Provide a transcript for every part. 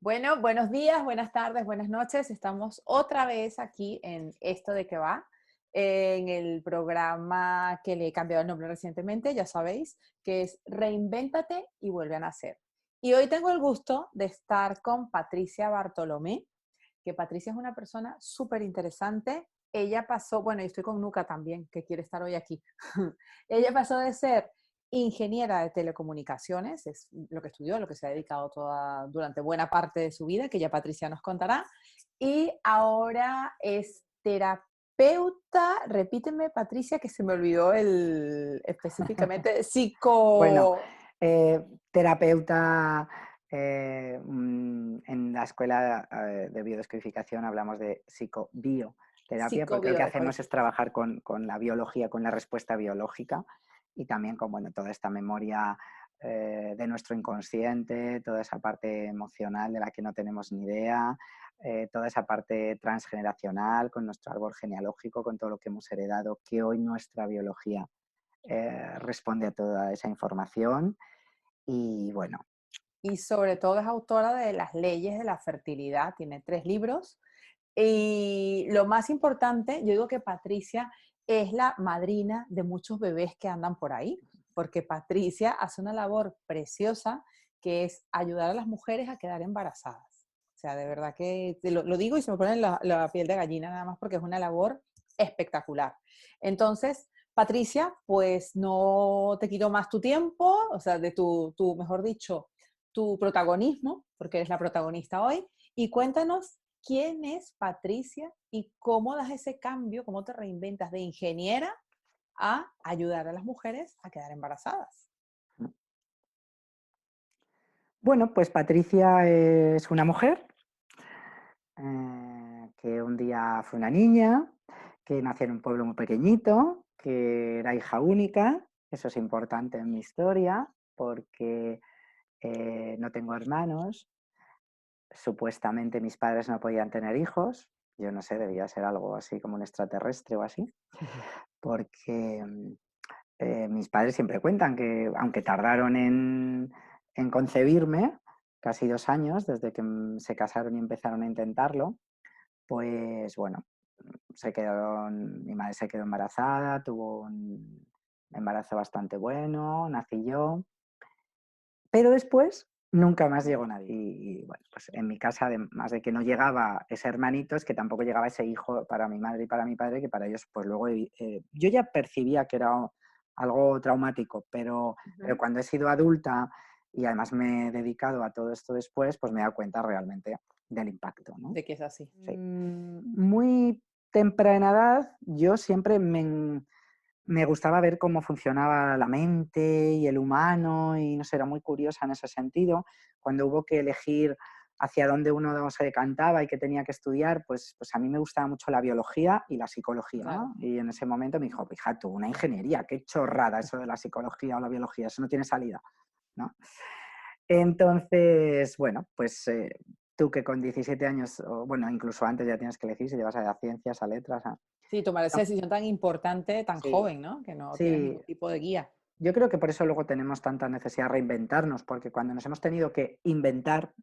Bueno, buenos días, buenas tardes, buenas noches. Estamos otra vez aquí en Esto de qué va, en el programa que le he cambiado el nombre recientemente, ya sabéis, que es Reinvéntate y vuelve a nacer. Y hoy tengo el gusto de estar con Patricia Bartolomé, que Patricia es una persona súper interesante. Ella pasó, bueno, y estoy con Nuca también, que quiere estar hoy aquí. Ella pasó de ser ingeniera de telecomunicaciones, es lo que estudió, lo que se ha dedicado durante buena parte de su vida, que ya Patricia nos contará, y ahora es terapeuta, repíteme Patricia, que se me olvidó específicamente, Bueno, psico... terapeuta, en la escuela de biodescodificación hablamos de psicobioterapia, porque lo que hacemos es trabajar con la biología, con la respuesta biológica y también con toda esta memoria de nuestro inconsciente, toda esa parte emocional de la que no tenemos ni idea, toda esa parte transgeneracional con nuestro árbol genealógico, con todo lo que hemos heredado, que hoy nuestra biología responde a toda esa información y bueno. Y sobre todo es autora de Las leyes de la fertilidad, tiene 3 libros. Y lo más importante, yo digo que Patricia es la madrina de muchos bebés que andan por ahí, porque Patricia hace una labor preciosa que es ayudar a las mujeres a quedar embarazadas. O sea, de verdad que lo digo y se me pone la piel de gallina nada más porque es una labor espectacular. Entonces, Patricia, pues no te quito más tu tiempo, o sea, de mejor dicho, tu protagonismo, porque eres la protagonista hoy, y cuéntanos quién es Patricia y cómo das ese cambio, cómo te reinventas de ingeniera a ayudar a las mujeres a quedar embarazadas. Bueno, pues Patricia es una mujer que un día fue una niña, que nació en un pueblo muy pequeñito, que era hija única. Eso es importante en mi historia porque no tengo hermanos. Supuestamente mis padres no podían tener hijos. Yo no sé, debía ser algo así como un extraterrestre o así, porque mis padres siempre cuentan que, aunque tardaron en concebirme, casi 2 años desde que se casaron y empezaron a intentarlo, pues bueno, mi madre se quedó embarazada, tuvo un embarazo bastante bueno, nací yo, pero después nunca más llegó nadie. Y bueno, pues en mi casa, además de que no llegaba ese hermanito, es que tampoco llegaba ese hijo para mi madre y para mi padre, que para ellos, pues luego yo ya percibía que era algo traumático, pero Ujú. cuando he sido adulta y además me he dedicado a todo esto después, pues me he dado cuenta realmente del impacto, ¿no? De que es así. Sí. Muy temprana edad, yo siempre me gustaba ver cómo funcionaba la mente y el humano y no sé, era muy curiosa en ese sentido. Cuando hubo que elegir hacia dónde uno se decantaba y qué tenía que estudiar, pues a mí me gustaba mucho la biología y la psicología, Claro. ¿no? Y en ese momento me dijo, hija, tú, una ingeniería, qué chorrada eso de la psicología o la biología, eso no tiene salida, ¿no? Entonces, bueno, pues tú que con 17 años, o bueno, incluso antes ya tienes que elegir si te vas a ciencias, a letras, Sí, tomar esa decisión tan importante, tan sí, joven, ¿no? Que no tienes sí. ningún tipo de guía. Yo creo que por eso luego tenemos tanta necesidad de reinventarnos, porque cuando nos hemos tenido que inventar,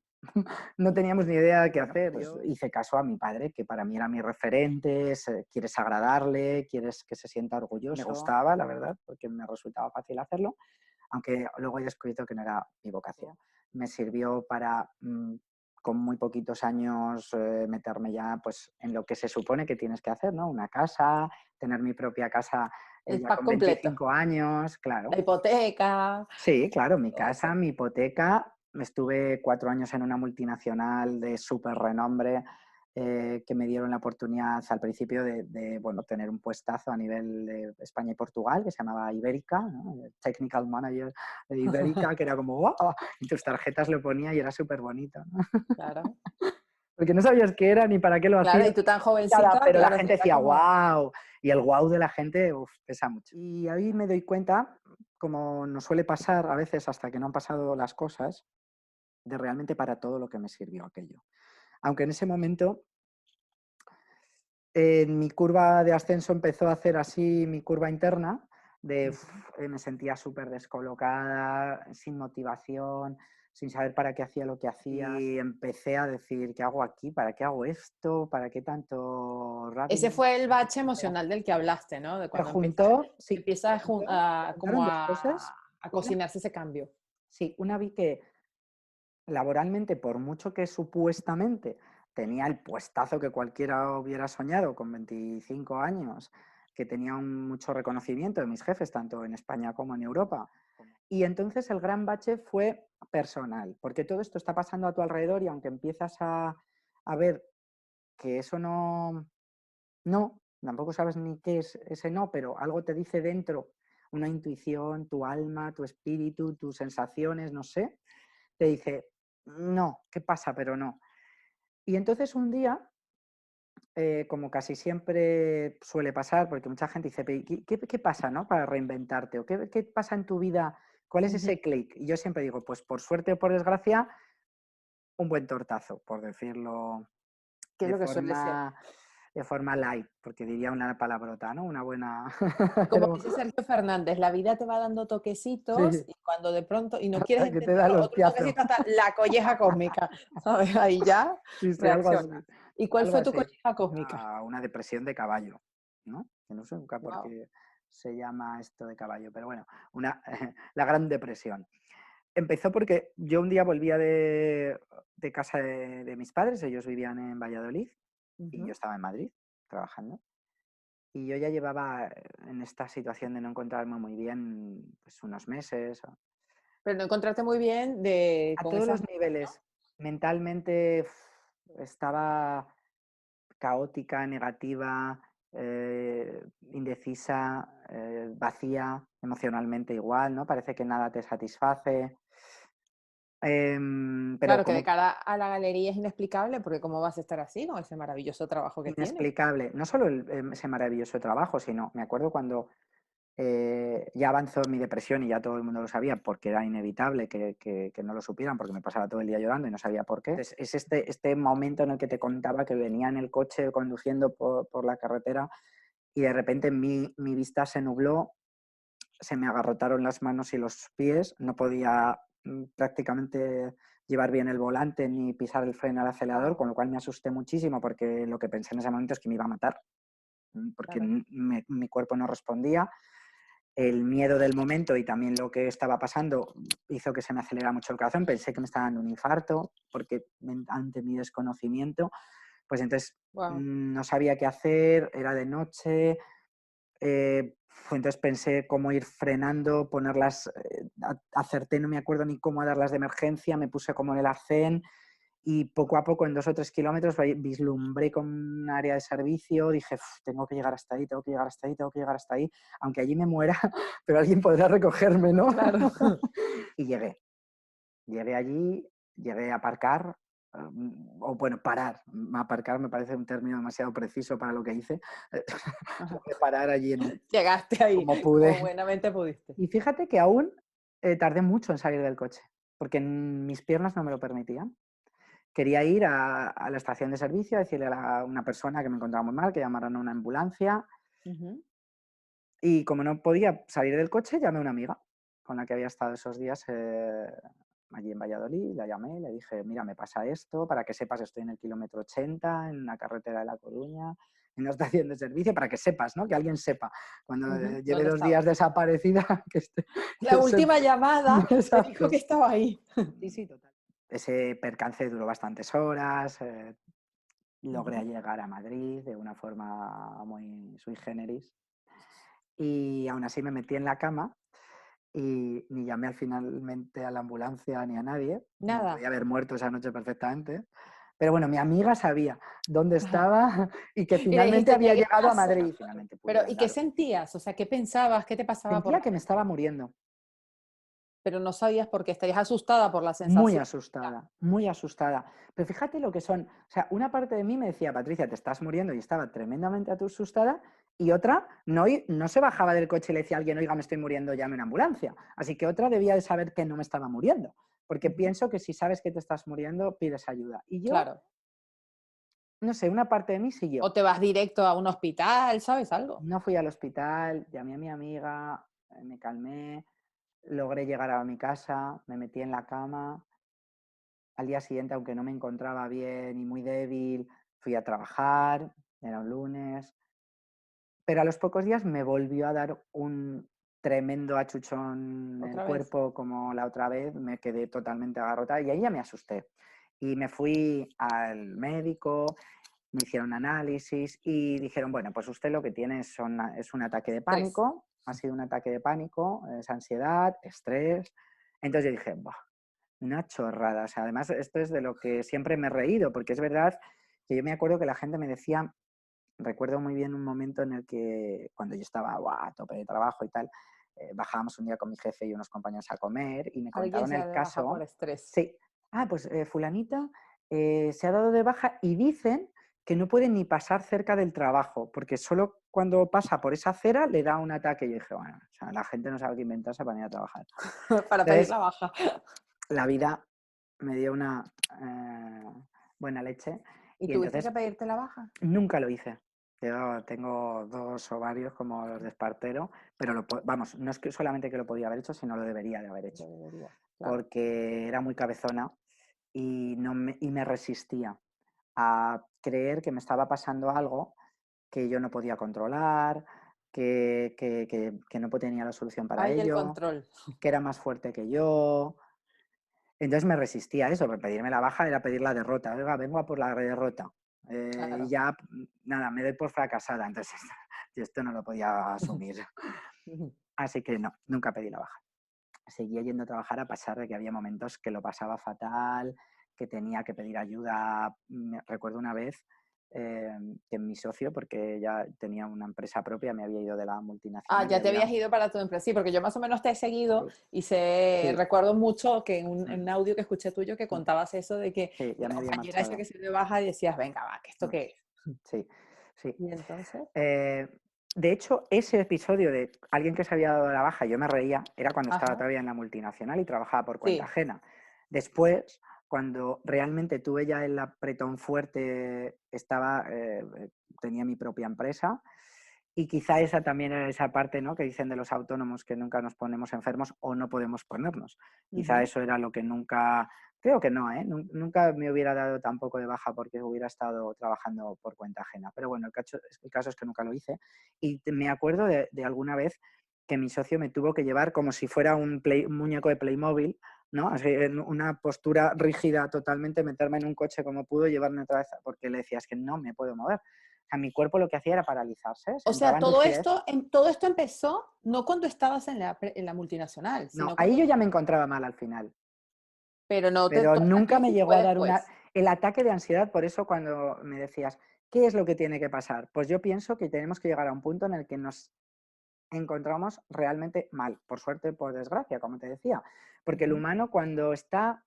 no teníamos ni idea de qué hacer. Pues hice caso a mi padre, que para mí era mi referente, quieres agradarle, quieres que se sienta orgulloso. Me gustaba, la verdad, porque me resultaba fácil hacerlo, aunque luego he descubierto que no era mi vocación. Me sirvió para, con muy poquitos años, meterme ya pues, en lo que se supone que tienes que hacer, ¿no? Una casa, tener mi propia casa El ya pack con completo. 25 años, La claro. hipoteca, Sí, claro, mi todo casa, eso. mi hipoteca. Estuve 4 años en una multinacional de súper renombre, que me dieron la oportunidad al principio bueno, tener un puestazo a nivel de España y Portugal, que se llamaba Ibérica, ¿no? Technical Manager de Ibérica, que era como ¡guau! Y tus tarjetas lo ponía y era súper bonito, ¿no? Claro. Porque no sabías qué era ni para qué lo Claro, hacías, y tú tan nada, jovencita, pero la claro, gente era decía como, ¡guau! Y el guau de la gente, uf, pesa mucho. Y ahí me doy cuenta, como nos suele pasar a veces hasta que no han pasado las cosas, de realmente para todo lo que me sirvió aquello. Aunque en ese momento mi curva de ascenso empezó a hacer así mi curva interna, Ujú. me sentía súper descolocada, sin motivación, sin saber para qué hacía lo que hacía. Y empecé a decir, ¿qué hago aquí? ¿Para qué hago esto? ¿Para qué tanto Ese running? fue el bache emocional del que hablaste, ¿no? De Se cuando juntó, sí, empieza se como juntaron dos cosas. a Una, cocinarse ese cambio. sí, una vi que laboralmente, por mucho que supuestamente tenía el puestazo que cualquiera hubiera soñado con 25 años, que tenía mucho reconocimiento de mis jefes, tanto en España como en Europa. Y entonces el gran bache fue personal, porque todo esto está pasando a tu alrededor y aunque empiezas a ver que eso no, tampoco sabes ni qué es ese no, pero algo te dice dentro, una intuición, tu alma, tu espíritu, tus sensaciones, no sé, te dice, no, ¿qué pasa? Pero no. Y entonces un día, como casi siempre suele pasar, porque mucha gente dice, ¿qué pasa, no? Para reinventarte, o qué pasa en tu vida, ¿cuál es Ujú. ese clic? Y yo siempre digo, pues por suerte o por desgracia, un buen tortazo, por decirlo ¿Qué es de lo que suele ser? forma, de forma light, porque diría una palabrota, ¿no? Una buena... Como pero, dice Sergio Fernández, la vida te va dando toquecitos sí, y cuando de pronto, y no quieres hasta que te da el entenderlo, otro hostiazo. toquecito hasta la colleja cósmica, ¿sabes? Ahí ya Sí, sí, algo así. reaccionas. ¿Y cuál Algo fue tu así. colleja cósmica? Una depresión de caballo, ¿no? Que no sé nunca por Wow. qué se llama esto de caballo, pero bueno, la Gran Depresión. Empezó porque yo un día volvía de casa de mis padres, ellos vivían en Valladolid y yo estaba en Madrid trabajando. Y yo ya llevaba en esta situación de no encontrarme muy bien pues unos meses, Pero no encontrarte muy bien de, a con todos esas los ganas, ¿no? niveles. Mentalmente estaba caótica, negativa, indecisa, vacía, emocionalmente igual, ¿no? Parece que nada te satisface. Pero Claro que de como cara a la galería es inexplicable, porque ¿cómo vas a estar así con ese maravilloso trabajo que tienes? inexplicable, no solo ese maravilloso trabajo, sino me acuerdo cuando ya avanzó mi depresión y ya todo el mundo lo sabía porque era inevitable que no lo supieran porque me pasaba todo el día llorando y no sabía por qué. Entonces, es este momento en el que te contaba que venía en el coche conduciendo por la carretera y de repente mi vista se nubló, se me agarrotaron las manos y los pies, no podía prácticamente llevar bien el volante ni pisar el freno al acelerador, Wow, con lo cual me asusté muchísimo porque lo que pensé en ese momento es que me iba a matar, porque claro. mi cuerpo no respondía. El miedo del momento y también lo que estaba pasando hizo que se me acelerara mucho el corazón. Pensé que me estaba dando un infarto porque ante mi desconocimiento, pues entonces Wow. no sabía qué hacer, era de noche, entonces pensé cómo ir frenando, ponerlas, acerté, no me acuerdo ni cómo darlas de emergencia, me puse como en el arcén y poco a poco en 2 o 3 kilómetros vislumbré con un área de servicio, dije, tengo que llegar hasta ahí, tengo que llegar hasta ahí, tengo que llegar hasta ahí, aunque allí me muera, pero alguien podrá recogerme, ¿no? Claro. Y llegué allí, llegué a aparcar, o bueno, parar. Aparcar me parece un término demasiado preciso para lo que hice. Ajá. Logré parar allí Llegaste ahí, como como pude. buenamente pudiste. Y fíjate que aún tardé mucho en salir del coche, porque mis piernas no me lo permitían. Quería ir a la estación de servicio a decirle a una persona que me encontraba muy mal, que llamaran a una ambulancia. Ujú. Y como no podía salir del coche, llamé a una amiga con la que había estado esos días allí en Valladolid. La llamé, le dije, mira, me pasa esto, para que sepas, estoy en el kilómetro 80, en una carretera de La Coruña, en una estación de servicio, para que sepas, ¿no? Que alguien sepa. Cuando Ujú. lleve ¿Dónde 2 días estabas? desaparecida, La que sepa. última llamada me dijo que Exacto. estaba ahí. Sí, sí, total. Ese percance duró bastantes horas. Logré Ujú. llegar a Madrid de una forma muy sui generis. Y aún así me metí en la cama y ni llamé al finalmente a la ambulancia ni a nadie. Me Nada. podía haber muerto esa noche perfectamente. Pero bueno, mi amiga sabía dónde Ajá. estaba y que Y le finalmente dijiste, había llegué a llegado a casa. Madrid. Finalmente pude Pero, ¿y qué andar. sentías? O sea, ¿qué pensabas? ¿Qué te pasaba por Sentía la que me mente? estaba muriendo. Pero no sabías por qué. Estarías asustada por la Muy sensación. asustada, muy asustada. Pero fíjate lo que son. O sea, una parte de mí me decía, Patricia, te estás muriendo y estaba tremendamente asustada. Y otra no se bajaba del coche y le decía a alguien, oiga, me estoy muriendo, llame una ambulancia. Así que otra debía de saber que no me estaba muriendo. Porque Ujú. pienso que si sabes que te estás muriendo, pides ayuda. Y yo, Claro. no sé, una parte de mí siguió. O te vas directo a un hospital, ¿sabes? Algo. No fui al hospital, llamé a mi amiga, me calmé, logré llegar a mi casa, me metí en la cama. Al día siguiente, aunque no me encontraba bien y muy débil, fui a trabajar, era un lunes, pero a los pocos días me volvió a dar un tremendo achuchón en el Otra vez. cuerpo como la otra vez, me quedé totalmente agarrotada y ahí ya me asusté. Y me fui al médico, me hicieron análisis y dijeron, bueno, pues usted lo que tiene es un ataque de Tres. pánico, ha sido un ataque de pánico, es ansiedad, estrés. Entonces yo dije, "Buah, una chorrada". O sea, además, esto es de lo que siempre me he reído, porque es verdad que yo me acuerdo que la gente me decía, recuerdo muy bien un momento en el que cuando yo estaba a tope de trabajo y tal, bajábamos un día con mi jefe y unos compañeros a comer y me Alguien contaban se da el de baja por caso, estrés. sí, pues fulanita se ha dado de baja y dicen que no puede ni pasar cerca del trabajo, porque solo cuando pasa por esa acera le da un ataque. Y yo dije, bueno, o sea, la gente no sabe qué inventarse para ir a trabajar. Para pedir Entonces, la baja. la vida me dio una buena leche ¿Y y tuviste que entonces pedirte la baja? nunca lo hice. Yo tengo 2 ovarios como los de Espartero, pero vamos, no es que solamente que lo podía haber hecho, sino lo debería de haber hecho, Deberías, claro. porque era muy cabezona y me resistía a creer que me estaba pasando algo que yo no podía controlar, que no tenía la solución para Ay, el ello, control. que era más fuerte que yo. Entonces me resistía a eso, porque pedirme la baja era pedir la derrota. Oiga, vengo a por la derrota. Y Claro. ya, nada, me doy por fracasada. Entonces, yo esto no lo podía asumir. Así que no, nunca pedí la baja. Seguía yendo a trabajar a pesar de que había momentos que lo pasaba fatal, que tenía que pedir ayuda. Recuerdo una vez que mi socio, porque ya tenía una empresa propia, me había ido de la Ah, multinacional y ya te había... habías ido para tu empresa. Sí, porque yo más o menos te he seguido Sí, y sé, sí, recuerdo mucho que mm, en un audio que escuché tuyo que mm, contabas eso de que sí, ya la me había compañera esa que marchado. se dio de baja y decías, venga, va, ¿que esto Mm, qué es? sí, sí. Y entonces, Eh, de hecho, ese episodio de alguien que se había dado la baja, yo me reía, era cuando estaba ajá, todavía en la multinacional y trabajaba por cuenta sí. ajena. Después, cuando realmente tuve ya el apretón fuerte, tenía mi propia empresa y quizá esa también era esa parte, ¿no?, que dicen de los autónomos que nunca nos ponemos enfermos o no podemos ponernos. Quizá Ujú. eso era lo que nunca, creo que no, ¿eh? Nunca me hubiera dado tampoco de baja porque hubiera estado trabajando por cuenta ajena. Pero bueno, el caso es que nunca lo hice. Y me acuerdo de alguna vez que mi socio me tuvo que llevar como si fuera un muñeco de Playmobil, ¿no? Así, en una postura rígida totalmente, meterme en un coche como pudo y llevarme otra vez, porque le decía, es que no me puedo mover. O sea, mi cuerpo lo que hacía era paralizarse, O se entraba sea, en rigidez. todo esto empezó no cuando estabas en la multinacional, No, sino ahí cuando, yo ya me encontraba mal al final, pero no te, pero toda esta nunca me crisis llegó fue a dar después. el ataque de ansiedad. Por eso cuando me decías, ¿qué es lo que tiene que pasar? Pues yo pienso que tenemos que llegar a un punto en el que nos encontramos realmente mal, por suerte, por desgracia, como te decía, porque el Ujú. humano cuando está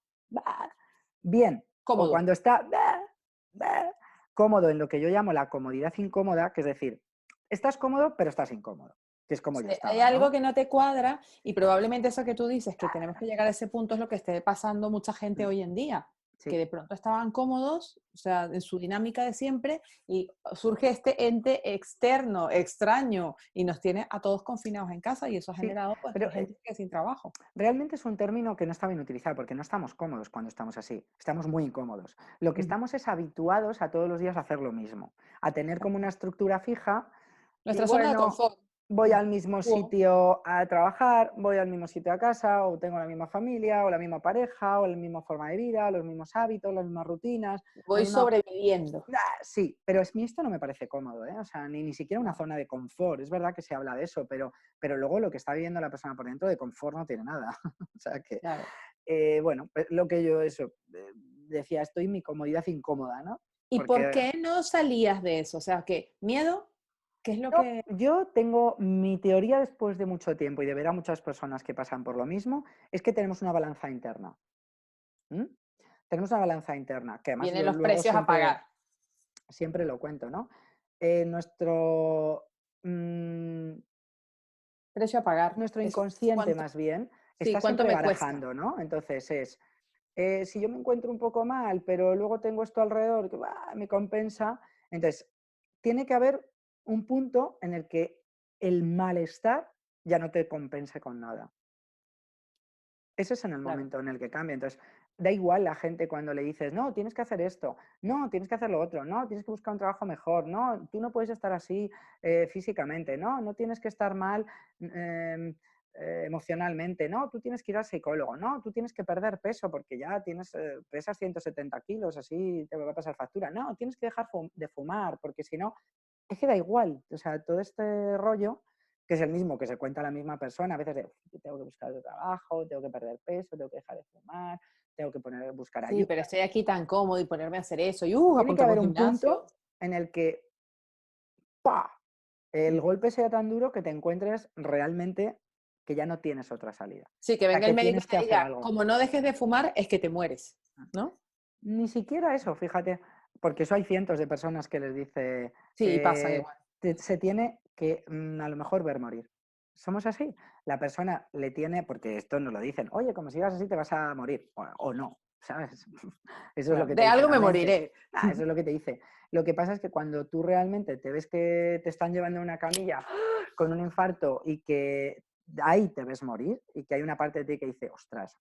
bien o Cómodo. cuando está cómodo en lo que yo llamo la comodidad incómoda, que es decir, estás cómodo pero estás incómodo, que es como yo Sí, hay estaba, algo ¿no? que no te cuadra y probablemente eso que tú dices, que tenemos que llegar a ese punto, es lo que esté pasando mucha gente Mm, hoy en día, que sí, de pronto estaban cómodos, o sea, en su dinámica de siempre, y surge este ente externo, extraño, y nos tiene a todos confinados en casa y eso ha sí, generado pues que pero hay gente que sin trabajo. realmente es un término que no está bien utilizado porque no estamos cómodos cuando estamos así, estamos muy incómodos. Lo que Ujú. estamos es habituados a todos los días hacer lo mismo, a tener como una estructura fija y Nuestra zona de bueno, confort. voy al mismo Wow. sitio a trabajar, voy al mismo sitio a casa, o tengo la misma familia, o la misma pareja, o la misma forma de vida, los mismos hábitos, las mismas rutinas, la Voy misma... sobreviviendo. Sí, pero es mí esto no me parece cómodo, ¿eh? O sea, ni siquiera una No. zona de confort. Es verdad que se habla de eso, pero luego lo que está viviendo la persona por dentro de confort no tiene nada. O sea que, Claro. bueno, pues lo que yo eso decía, estoy en mi comodidad incómoda, ¿no? ¿Y por Porque qué no salías de eso? O sea, ¿qué? ¿Miedo? ¿Qué es lo que...? yo tengo mi teoría después de mucho tiempo y de ver a muchas personas que pasan por lo mismo, es que tenemos una balanza interna. ¿M? Tenemos una balanza interna, que además Vienen yo los luego precios a pagar. siempre lo cuento, ¿no? Nuestro, mm, Precio a pagar. nuestro Eso es inconsciente, cuánto, más bien, sí, está cuánto siempre me cuesta. barajando, ¿no? Entonces si yo me encuentro un poco mal, pero luego tengo esto alrededor que me compensa, entonces tiene que haber un punto en el que el malestar ya no te compense con nada. Ese es en el Claro. momento en el que cambia. Entonces, da igual la gente cuando le dices, no, tienes que hacer esto, no, tienes que hacer lo otro, no, tienes que buscar un trabajo mejor, no, tú no puedes estar así físicamente, no, no tienes que estar mal em, emocionalmente, no, tú tienes que ir al psicólogo, no, tú tienes que perder peso porque ya pesas 170 kilos, así te va a pasar factura, no, tienes que dejar de fumar porque si no, es que da igual, o sea, todo este rollo que es el mismo que se cuenta la misma persona, a veces de, tengo que buscar otro trabajo, tengo que perder peso, tengo que dejar de fumar, tengo que buscar Sí, ayuda. pero estoy aquí tan cómodo y ponerme a hacer eso, y Tiene que apunta para haber un un gimnasio. punto en el que ¡pa! El golpe sea tan duro que te encuentres realmente que ya no tienes otra salida. Sí, que O sea, venga que el médico tienes y que te hacer diga, algo. como no dejes de fumar, es que te mueres, ¿no? Ni siquiera eso, fíjate, porque eso hay cientos de personas que les dice, Sí, pasan igual. se tiene que a lo mejor ver morir. Somos así. La persona le tiene, porque esto nos lo dicen, oye, como sigas así te vas a morir, o no, ¿sabes? Eso es lo Claro, que te de dice algo la me mente. moriré. Eso es lo que te dice. Lo que pasa es que cuando tú realmente te ves que te están llevando a una camilla con un infarto y que ahí te ves morir y que hay una parte de ti que dice, ostras,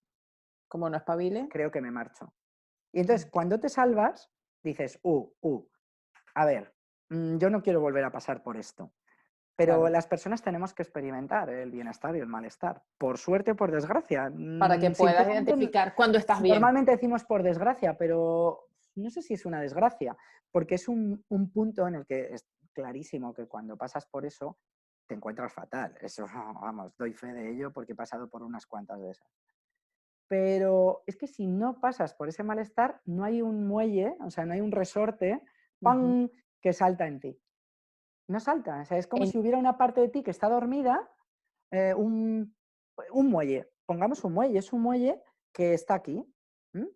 Como no espabile. creo que me marcho. Y entonces, cuando te salvas, dices, a ver, yo no quiero volver a pasar por esto. Pero Claro, las personas tenemos que experimentar el bienestar y el malestar, por suerte o por desgracia. para que puedas Sinceramente, identificar cuándo estás bien. normalmente decimos por desgracia, pero no sé si es una desgracia, porque es un punto en el que es clarísimo que cuando pasas por eso te encuentras fatal. Eso, vamos, doy fe de ello porque he pasado por unas cuantas de esas. Pero es que si no pasas por ese malestar, no hay un muelle, o sea, no hay un resorte, Ujú. ¡pam!, que salta en ti. No salta, o sea, es como En- si hubiera una parte de ti que está dormida, eh, un, un muelle, pongamos un muelle, es un muelle que está aquí,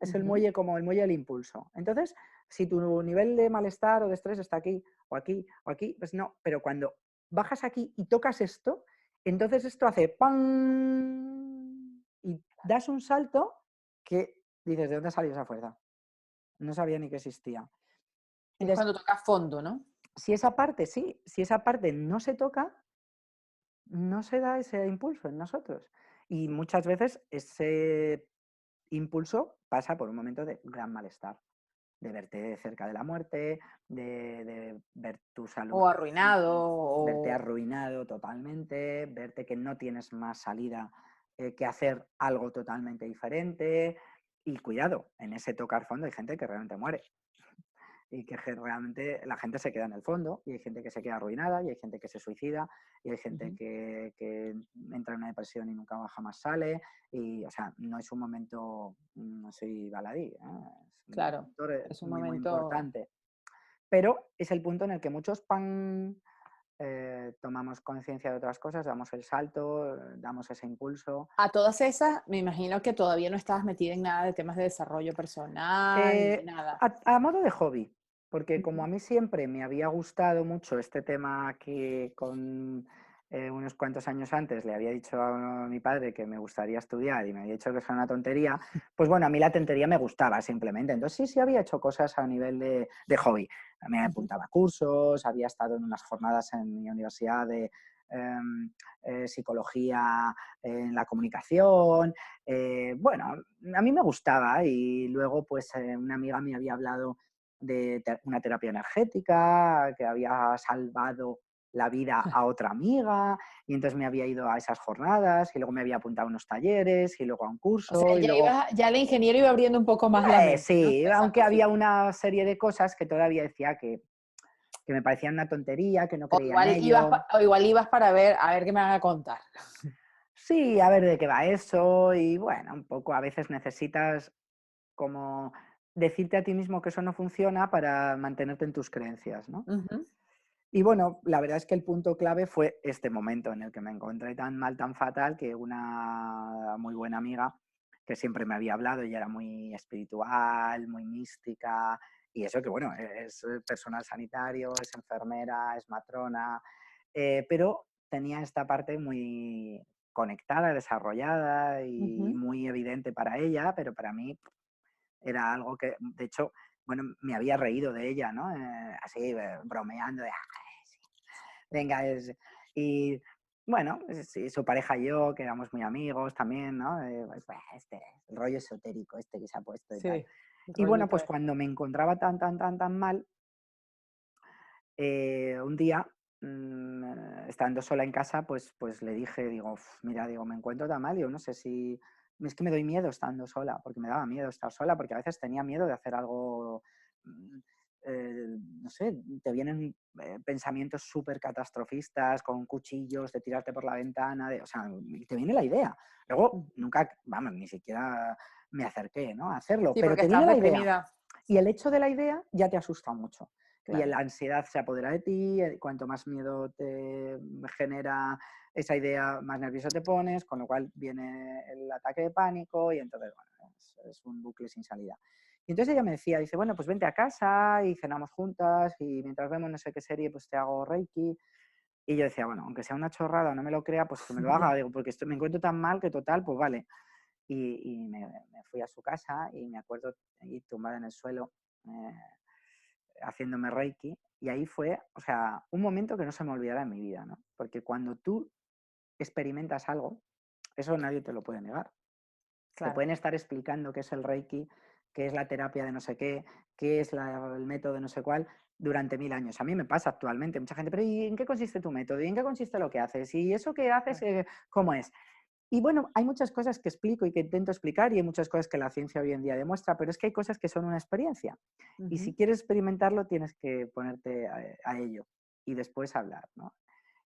es el Ujú. muelle como el muelle del impulso. Entonces, si tu nivel de malestar o de estrés está aquí, o aquí, o aquí, pues no, pero cuando bajas aquí y tocas esto, entonces esto hace ¡pam! Y das un salto que dices, ¿de dónde salió esa fuerza? No sabía ni que existía. Es Entonces, cuando tocas fondo, ¿no? si esa parte sí, si esa parte no se toca, no se da ese impulso en nosotros. Y muchas veces ese impulso pasa por un momento de gran malestar, de verte cerca de la muerte, de ver tu O salud, arruinado, verte o... arruinado totalmente, verte que no tienes más salida que hacer algo totalmente diferente. Y cuidado, en ese tocar fondo hay gente que realmente muere y que realmente la gente se queda en el fondo y hay gente que se queda arruinada y hay gente que se suicida y hay gente Ujú. que entra en una depresión y nunca jamás sale y, o sea, no es un momento, no soy baladí, es un Claro, momento es un muy, muy momento... importante. Pero es el punto en el que muchos tomamos conciencia de otras cosas, damos el salto, damos ese impulso. A todas esas, me imagino que todavía no estabas metida en nada de temas de desarrollo personal, ni nada. A modo de hobby, porque como Ujú. a mí siempre me había gustado mucho este tema que con unos cuantos años antes le había dicho a mi padre que me gustaría estudiar y me había dicho que es una tontería, pues bueno, a mí la tontería me gustaba simplemente. Entonces sí había hecho cosas a nivel de hobby. Me Ujú. apuntaba a cursos, había estado en unas jornadas en mi universidad de psicología en la comunicación, bueno, a mí me gustaba y luego pues una amiga me había hablado de una terapia energética que había salvado la vida a otra amiga y entonces me había ido a esas jornadas y luego me había apuntado a unos talleres y luego a un O sea, curso y luego, ya el ingeniero iba abriendo un poco más la mente, ¿no? sí, Esas aunque había cositas. una serie de cosas que todavía decía que me parecían una tontería, que no O creía en igual ibas, ello. o igual ibas para ver, a ver qué me van a contar. Sí, a ver de qué va eso y bueno, un poco a veces necesitas como decirte a ti mismo que eso no funciona para mantenerte en tus creencias, ¿no? Ujú. Y bueno, la verdad es que el punto clave fue este momento en el que me encontré tan mal, tan fatal, que una muy buena amiga que siempre me había hablado, ella era muy espiritual, muy mística, y eso que bueno, es personal sanitario, es enfermera, es matrona, pero tenía esta parte muy conectada, desarrollada y Ujú. muy evidente para ella, pero para mí era algo que, de hecho, bueno, me había reído de ella, ¿no? Así, bromeando, de, "Ay, sí, venga, es... Y bueno, sí, su pareja y yo, que éramos muy amigos también, ¿no? Pues, "Buah, el rollo esotérico este que se ha puesto y Sí, tal". el Y bueno, rollito pues ese. cuando me encontraba tan mal, un día, estando sola en casa, pues le dije, digo: "Uf, mira, digo, me encuentro tan mal, digo, no sé si es que me doy miedo estando sola", porque me daba miedo estar sola, porque a veces tenía miedo de hacer algo, mm, no sé, te vienen, pensamientos supercatastrofistas con cuchillos, de tirarte por la ventana, o sea, y te viene la idea. Luego Ujú. nunca, vamos, ni siquiera me acerqué, ¿no?, a hacerlo, Sí, pero porque te viene estabas la idea. deprimida. Y el hecho de la idea ya te asusta mucho. Y Claro. la ansiedad se apodera de ti, cuanto más miedo te genera esa idea, más nervioso te pones, con lo cual viene el ataque de pánico y entonces, bueno, es un bucle sin salida. Y entonces ella me decía, dice, bueno, pues vente a casa y cenamos juntas y mientras vemos no sé qué serie, pues te hago Reiki. Y yo decía, bueno, aunque sea una chorrada, no me lo crea, pues que me lo haga, digo, porque me encuentro tan mal que total, pues vale. Y me fui a su casa y me acuerdo ahí tumbada en el suelo, eh, haciéndome Reiki. Y ahí fue, o sea, un momento que no se me olvidará en mi vida, ¿no? Porque cuando tú experimentas algo, eso nadie te lo puede negar. Te Claro. pueden estar explicando qué es el Reiki, qué es la terapia de no sé qué es el método de no sé cuál, durante 1000 años. A mí me pasa actualmente. Mucha gente, pero ¿y en qué consiste tu método? ¿Y en qué consiste lo que haces? ¿Y eso que haces, Claro. cómo es? Y bueno, hay muchas cosas que explico y que intento explicar y hay muchas cosas que la ciencia hoy en día demuestra, pero es que hay cosas que son una experiencia. Y si Ujú. quieres experimentarlo, tienes que ponerte a ello y después hablar, ¿no?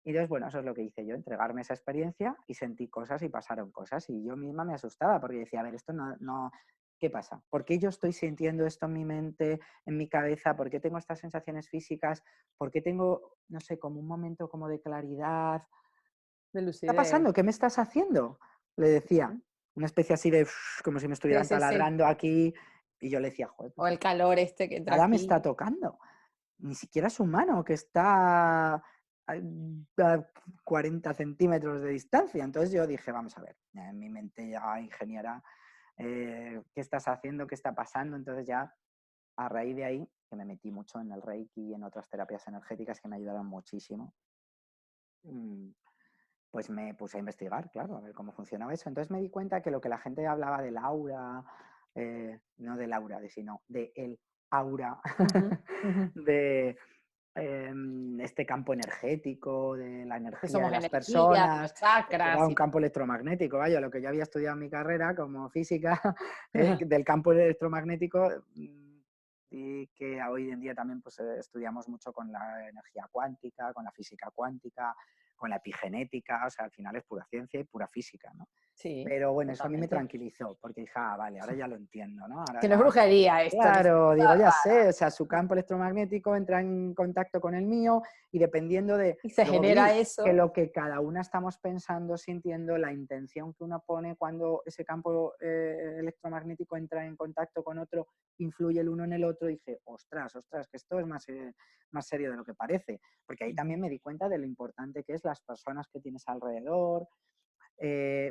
Y entonces, bueno, eso es lo que hice yo, entregarme esa experiencia y sentí cosas y pasaron cosas. Y yo misma me asustaba porque decía, a ver, esto no, ¿qué pasa? ¿Por qué yo estoy sintiendo esto en mi mente, en mi cabeza? ¿Por qué tengo estas sensaciones físicas? ¿Por qué tengo, no sé, como un momento como de claridad? De ¿Qué está lucidez. pasando? ¿Qué me estás haciendo? Le decía, Ujú. una especie así de como si me Sí, estuvieran sí, sí. taladrando aquí. Y yo le decía, joder, O pues el calor este que entra nada me está aquí. tocando. Ni siquiera es humano, que está a 40 centímetros de distancia. Entonces yo dije, vamos a ver, ya en mi mente ya ingeniera, ¿qué estás haciendo? ¿Qué está pasando? Entonces ya a raíz de ahí, que me metí mucho en el Reiki y en otras terapias energéticas que me ayudaron muchísimo, mm, pues me puse a investigar, claro, a ver cómo funcionaba eso. Entonces me di cuenta que lo que la gente hablaba del aura, no del aura, sino de el aura, Ujú, ujú. de este campo energético, de la Que energía de somos las energía, de personas, los que era chakras un y campo electromagnético, vaya, lo que yo había estudiado en mi carrera como física, del campo electromagnético, y que hoy en día también pues, estudiamos mucho con la energía cuántica, con la física cuántica, con la epigenética, o sea, al final es pura ciencia y pura física, ¿no? sí, Pero bueno, eso a mí me totalmente. tranquilizó, porque dije, ah, vale, ahora ya lo entiendo, ¿no? Ahora Que no es ya. brujería esto, ni son Claro, cosas digo, ya sé, raras. o sea, su campo electromagnético entra en contacto con el mío y dependiendo de, Y se luego genera vi que eso. lo que cada una estamos pensando, sintiendo, la intención que uno pone cuando ese campo electromagnético entra en contacto con otro, influye el uno en el otro, y dije, ostras, ostras, que esto es más serio de lo que parece, porque ahí Ujú. también me di cuenta de lo importante que es las personas que tienes alrededor,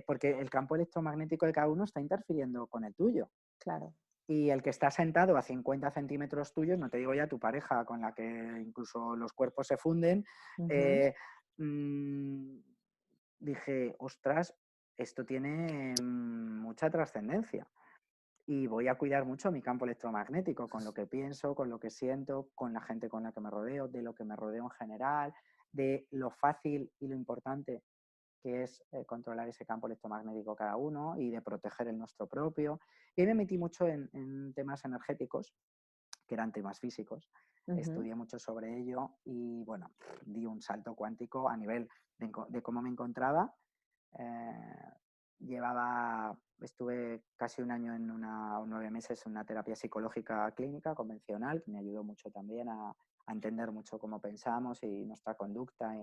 porque el campo electromagnético de cada uno está interfiriendo con el tuyo. Claro. Y el que está sentado a 50 centímetros tuyos, no te digo ya tu pareja con la que incluso los cuerpos se funden, Ujú. eh, mm, dije, ostras, esto tiene mucha trascendencia y voy a cuidar mucho mi campo electromagnético con lo que pienso, con lo que siento, con la gente con la que me rodeo, de lo que me rodeo en general, de lo fácil y lo importante que es controlar ese campo electromagnético cada uno y de proteger el nuestro propio. Y ahí me metí mucho en temas energéticos, que eran temas físicos. Ujú. Estudié mucho sobre ello y, bueno, di un salto cuántico a nivel de cómo me encontraba. Eh, estuve casi un año o 9 meses en una terapia psicológica clínica convencional, que me ayudó mucho también a entender mucho cómo pensamos y nuestra conducta,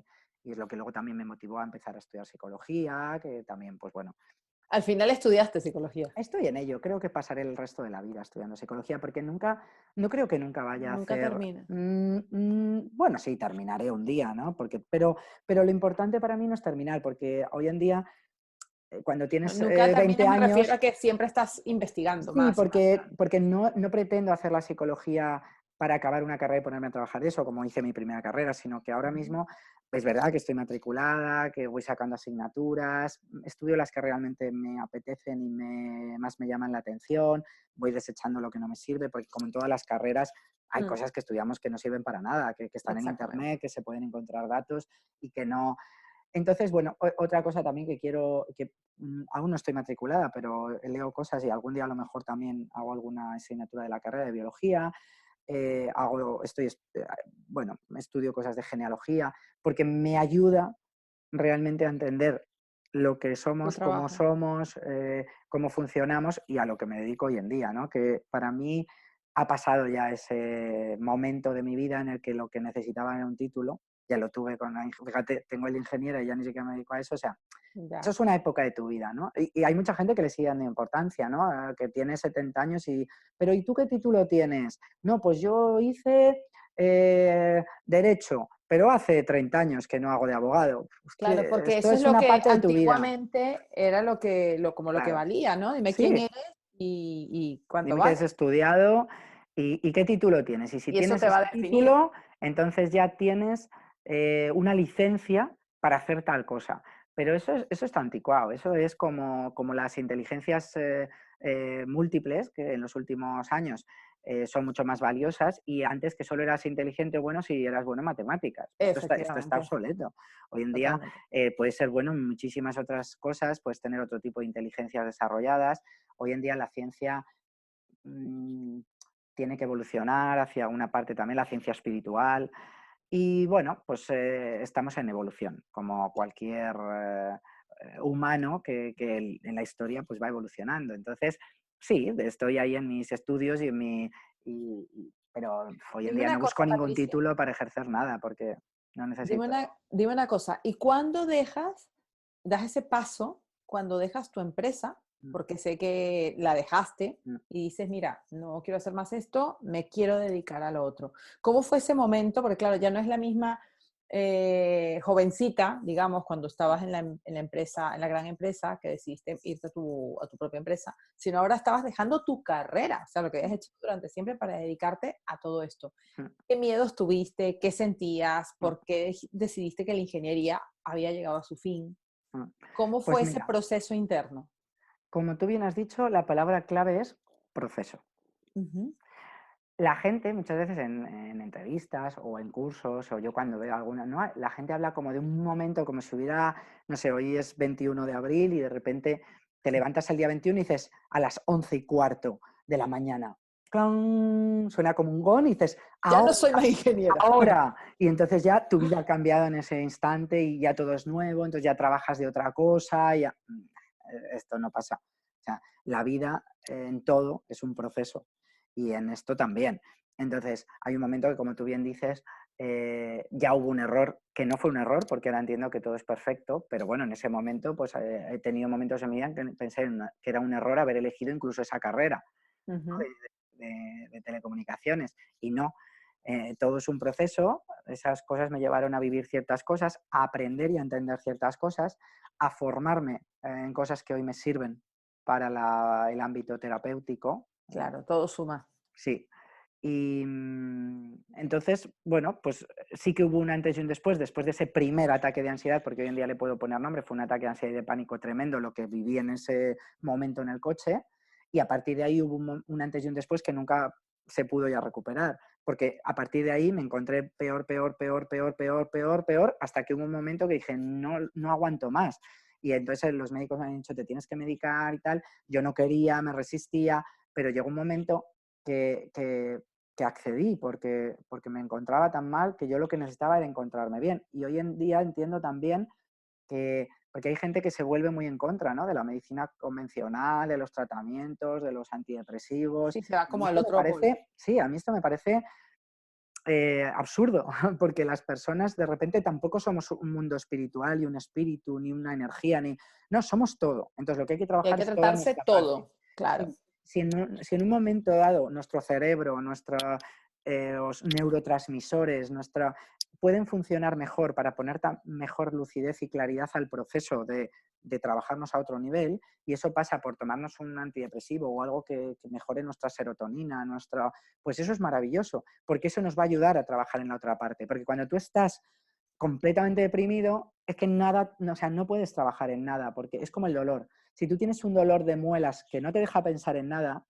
y es lo que luego también me motivó a empezar a estudiar psicología, que también, pues bueno, Al final estudiaste psicología. estoy en ello. Creo que pasaré el resto de la vida estudiando psicología porque no creo que nunca vaya a Nunca hacer. termina. Bueno, sí, terminaré un día, ¿no? Pero lo importante para mí no es terminar, porque hoy en día, cuando tienes Nunca 20 terminas, me refiero años, a que siempre estás investigando sí, más y más y más. porque no pretendo hacer la psicología para acabar una carrera y ponerme a trabajar de eso, como hice mi primera carrera, sino que ahora Ujú. mismo es verdad que estoy matriculada, que voy sacando asignaturas, estudio las que realmente me apetecen y más me llaman la atención, voy desechando lo que no me sirve, porque como en todas las carreras hay Mm, cosas que estudiamos que no sirven para nada, que están en exactamente. internet, que se pueden encontrar datos y que no. Entonces, bueno, otra cosa también que quiero, que aún no estoy matriculada, pero leo cosas y algún día a lo mejor también hago alguna asignatura de la carrera de biología, bueno, estudio cosas de genealogía, porque me ayuda realmente a entender lo que Tu trabajo. somos, cómo funcionamos y a lo que me dedico hoy en día, ¿no? Que para mí ha pasado ya ese momento de mi vida en el que lo que necesitaba era un título, ya lo tuve fíjate, tengo el ingeniero y ya ni siquiera me dedico a eso, o sea, eso Ya. es una época de tu vida, ¿no? Y hay mucha gente que le sigue dando importancia, ¿no? Que tiene 70 años pero ¿y tú qué título tienes? No, pues yo hice Derecho, pero hace 30 años que no hago de abogado. Es Claro, que porque esto eso es es lo una que parte de tu vida, antiguamente era como lo que claro. valía, ¿no? Dime quién Sí, eres y cuánto dime que has vales. estudiado y qué título tienes. Y si Y eso tienes te va ese a definir. título, entonces ya tienes una licencia para hacer tal cosa. Pero eso está anticuado, eso es como las inteligencias múltiples, que en los últimos años son mucho más valiosas, y antes que solo eras inteligente o bueno si eras bueno en matemáticas. Esto está Efectivamente, obsoleto. Hoy en día totalmente. puedes ser bueno en muchísimas otras cosas, puedes tener otro tipo de inteligencias desarrolladas. Hoy en día la ciencia mm, tiene que evolucionar hacia una parte también, la ciencia espiritual. Y bueno, pues estamos en evolución, como cualquier humano en la historia pues va evolucionando. Entonces, sí, estoy ahí en mis estudios pero hoy en Dime día una no busco cosa, ningún Patricia. título para ejercer nada, porque no necesito. Dime una cosa. ¿Y cuándo das ese paso, cuando dejas tu empresa, Mm, porque sé que la dejaste mm. y dices, mira, no quiero hacer más esto, me quiero dedicar a lo otro? ¿Cómo fue ese momento? Porque claro, ya no es la misma jovencita, digamos, cuando estabas en la empresa, en la gran empresa, que decidiste irte a tu propia empresa, sino ahora estabas dejando tu carrera, o sea, lo que habías hecho durante siempre para dedicarte a todo esto. Mm, ¿Qué miedos tuviste? ¿Qué sentías? mm, ¿Por qué decidiste que la ingeniería había llegado a su fin? mm. ¿Cómo fue Pues ese mira, proceso interno? como tú bien has dicho, la palabra clave es proceso. Ujú. La gente muchas veces en entrevistas o en cursos, o yo cuando veo alguna, ¿no? La gente habla como de un momento, como si hubiera, no sé, hoy es 21 de abril y de repente te levantas el día 21 y dices a las 11:15 de la mañana. ¡Clang! Suena como un gong y dices, Ya no ahora, soy más ingeniera. ahora. Y entonces ya tu vida ha cambiado en ese instante y ya todo es nuevo, entonces ya trabajas de otra cosa, esto no pasa. O sea, la vida en todo es un proceso y en esto también. Entonces, hay un momento que, como tú bien dices, ya hubo un error, que no fue un error, porque ahora entiendo que todo es perfecto, pero bueno, en ese momento pues he tenido momentos en mi vida en que pensé que era un error haber elegido incluso esa carrera, ¿no? Ujú. de telecomunicaciones, y no. Todo es un proceso, esas cosas me llevaron a vivir ciertas cosas, a aprender y a entender ciertas cosas, a formarme en cosas que hoy me sirven para el ámbito terapéutico. Claro, todo suma. Sí. Y entonces, bueno, pues sí que hubo un antes y un después de ese primer ataque de ansiedad, porque hoy en día le puedo poner nombre, fue un ataque de ansiedad y de pánico tremendo lo que viví en ese momento en el coche, y a partir de ahí hubo un antes y un después que nunca se pudo ya recuperar, porque a partir de ahí me encontré peor, peor, peor, peor, peor, peor, peor, hasta que hubo un momento que dije, no, no aguanto más. Y entonces los médicos me han dicho, te tienes que medicar y tal. Yo no quería, me resistía, pero llegó un momento que, que, que accedí porque me encontraba tan mal que yo lo que necesitaba era encontrarme bien. Y hoy en día entiendo también porque hay gente que se vuelve muy en contra, ¿no? De la medicina convencional, de los tratamientos, de los antidepresivos. Sí, se va A mí como al esto me otro polo. parece, sí, a mí esto me parece absurdo, porque las personas de repente tampoco somos un mundo espiritual y un espíritu, ni una energía, no, somos todo. Entonces lo que hay que Y hay trabajar que es toda tratarse nuestra parte. todo, claro. Si en un momento dado nuestro cerebro, nuestros neurotransmisores, pueden funcionar mejor para poner mejor lucidez y claridad al proceso de trabajarnos a otro nivel, y eso pasa por tomarnos un antidepresivo o algo que mejore nuestra serotonina, pues eso es maravilloso, porque eso nos va a ayudar a trabajar en la otra parte. Porque cuando tú estás completamente deprimido, es que nada, no, o sea, no puedes trabajar en nada, porque es como el dolor. Si tú tienes un dolor de muelas que no te deja pensar en nada,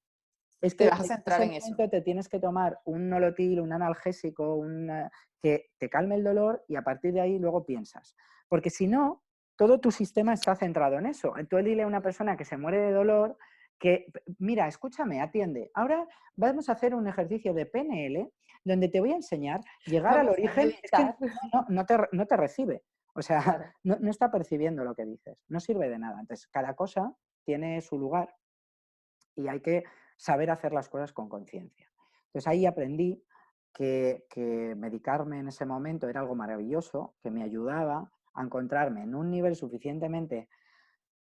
es Te que vas a en centrar ese en eso. momento te tienes que tomar un nolotil, un analgésico, que te calme el dolor, y a partir de ahí luego piensas. Porque si no, todo tu sistema está centrado en eso. Entonces dile a una persona que se muere de dolor que, mira, escúchame, atiende. Ahora vamos a hacer un ejercicio de PNL donde te voy a enseñar llegar al Vamos a origen. Es que meditar. no te recibe. O sea, Claro. no está percibiendo lo que dices. No sirve de nada. Entonces, cada cosa tiene su lugar y hay que saber hacer las cosas con conciencia. Entonces ahí aprendí que medicarme en ese momento era algo maravilloso, que me ayudaba a encontrarme en un nivel suficientemente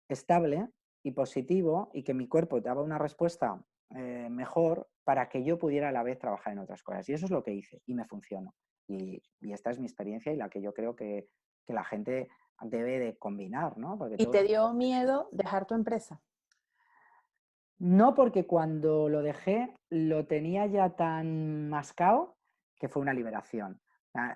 estable y positivo, y que mi cuerpo daba una respuesta mejor para que yo pudiera a la vez trabajar en otras cosas. Y eso es lo que hice y me funcionó. Y esta es mi experiencia y la que yo creo que la gente debe de combinar, ¿no? Porque ¿Y todos... te dio miedo dejar tu empresa? No, porque cuando lo dejé lo tenía ya tan mascado que fue una liberación.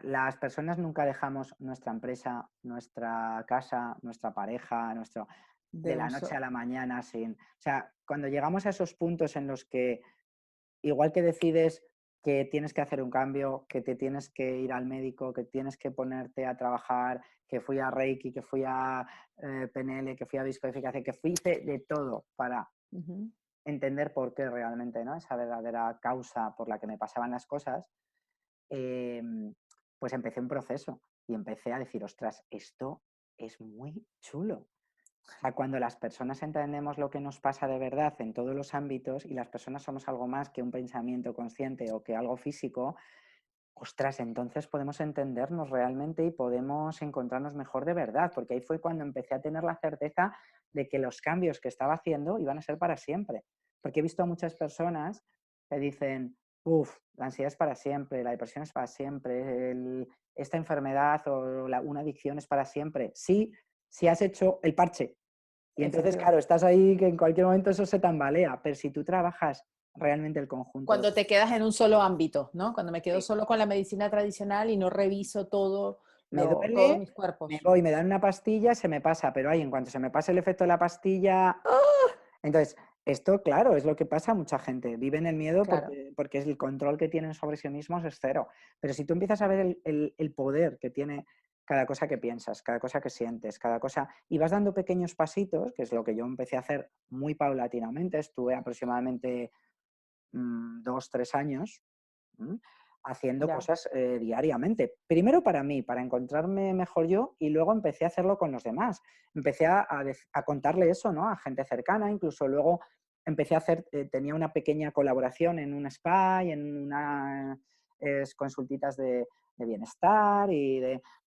Las personas nunca dejamos nuestra empresa, nuestra casa, nuestra pareja, de De la un noche a solo. la mañana sin... O sea, cuando llegamos a esos puntos en los que, igual que decides que tienes que hacer un cambio, que te tienes que ir al médico, que tienes que ponerte a trabajar, que fui a Reiki, que fui a PNL, que fui a Biscodificación, que fui de todo para Ujú. entender por qué realmente, ¿no? Esa verdadera causa por la que me pasaban las cosas, eh, pues empecé un proceso y empecé a decir, ostras, esto es muy chulo. O sea, cuando las personas entendemos lo que nos pasa de verdad en todos los ámbitos, y las personas somos algo más que un pensamiento consciente o que algo físico, ostras, entonces podemos entendernos realmente y podemos encontrarnos mejor de verdad, porque ahí fue cuando empecé a tener la certeza de que los cambios que estaba haciendo iban a ser para siempre. Porque he visto a muchas personas que dicen, uff, la ansiedad es para siempre, la depresión es para siempre, esta enfermedad o una adicción es para siempre. Sí, si has hecho el parche. Y entonces, claro, Efectivamente. estás ahí que en cualquier momento eso se tambalea, pero si tú trabajas realmente el conjunto... Cuando te quedas en un solo ámbito, ¿no? Cuando me quedo Sí. solo con la medicina tradicional y no reviso Me todos duele, mis me cuerpos. voy, me dan una pastilla, se me pasa, pero ahí en cuanto se me pasa el efecto de la pastilla, ¡ah! Entonces, esto, claro, es lo que pasa a mucha gente. Vive en el miedo Claro, porque es el control que tienen sobre sí mismos es cero. Pero si tú empiezas a ver el poder que tiene cada cosa que piensas, cada cosa que sientes, cada cosa, y vas dando pequeños pasitos, que es lo que yo empecé a hacer muy paulatinamente, estuve aproximadamente 2, 3 años, ¿m? Haciendo ya. cosas diariamente. Primero para mí, para encontrarme mejor yo, y luego empecé a hacerlo con los demás. Empecé a contarle eso, ¿no? A gente cercana, incluso luego empecé a hacer, tenía una pequeña colaboración en un spa y en unas consultitas de bienestar,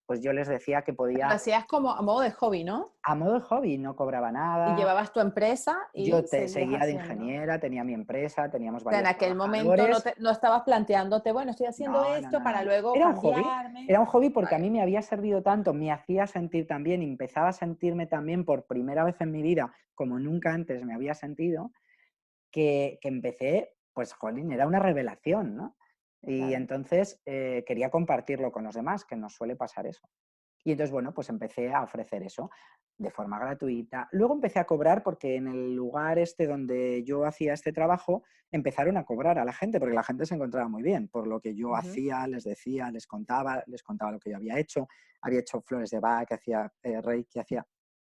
pues yo les decía que Pero lo podía, hacías como a modo de hobby, ¿no? a modo de hobby, no cobraba Y nada. llevabas tu empresa y Yo seguías seguía de haciendo. O ingeniera, tenía mi empresa, teníamos sea, en varios aquel momento trabajadores. no estabas planteándote, bueno, estoy haciendo No, no, esto no, para no. luego cambiarme. Era un hobby porque a Vale. mí me había servido tanto, me hacía sentir tan bien, empezaba a sentirme también por primera vez en mi vida como nunca antes me había sentido, que empecé, pues, jolín, era una revelación, ¿no? Y Claro. entonces quería compartirlo con los demás, que nos suele pasar eso. Y entonces, bueno, pues empecé a ofrecer eso de forma gratuita. Luego empecé a cobrar porque en el lugar este donde yo hacía este trabajo empezaron a cobrar a la gente porque la gente se encontraba muy bien por lo que yo Ujú. hacía, les decía, les contaba lo que yo había hecho flores de Bach, hacía Reiki, hacía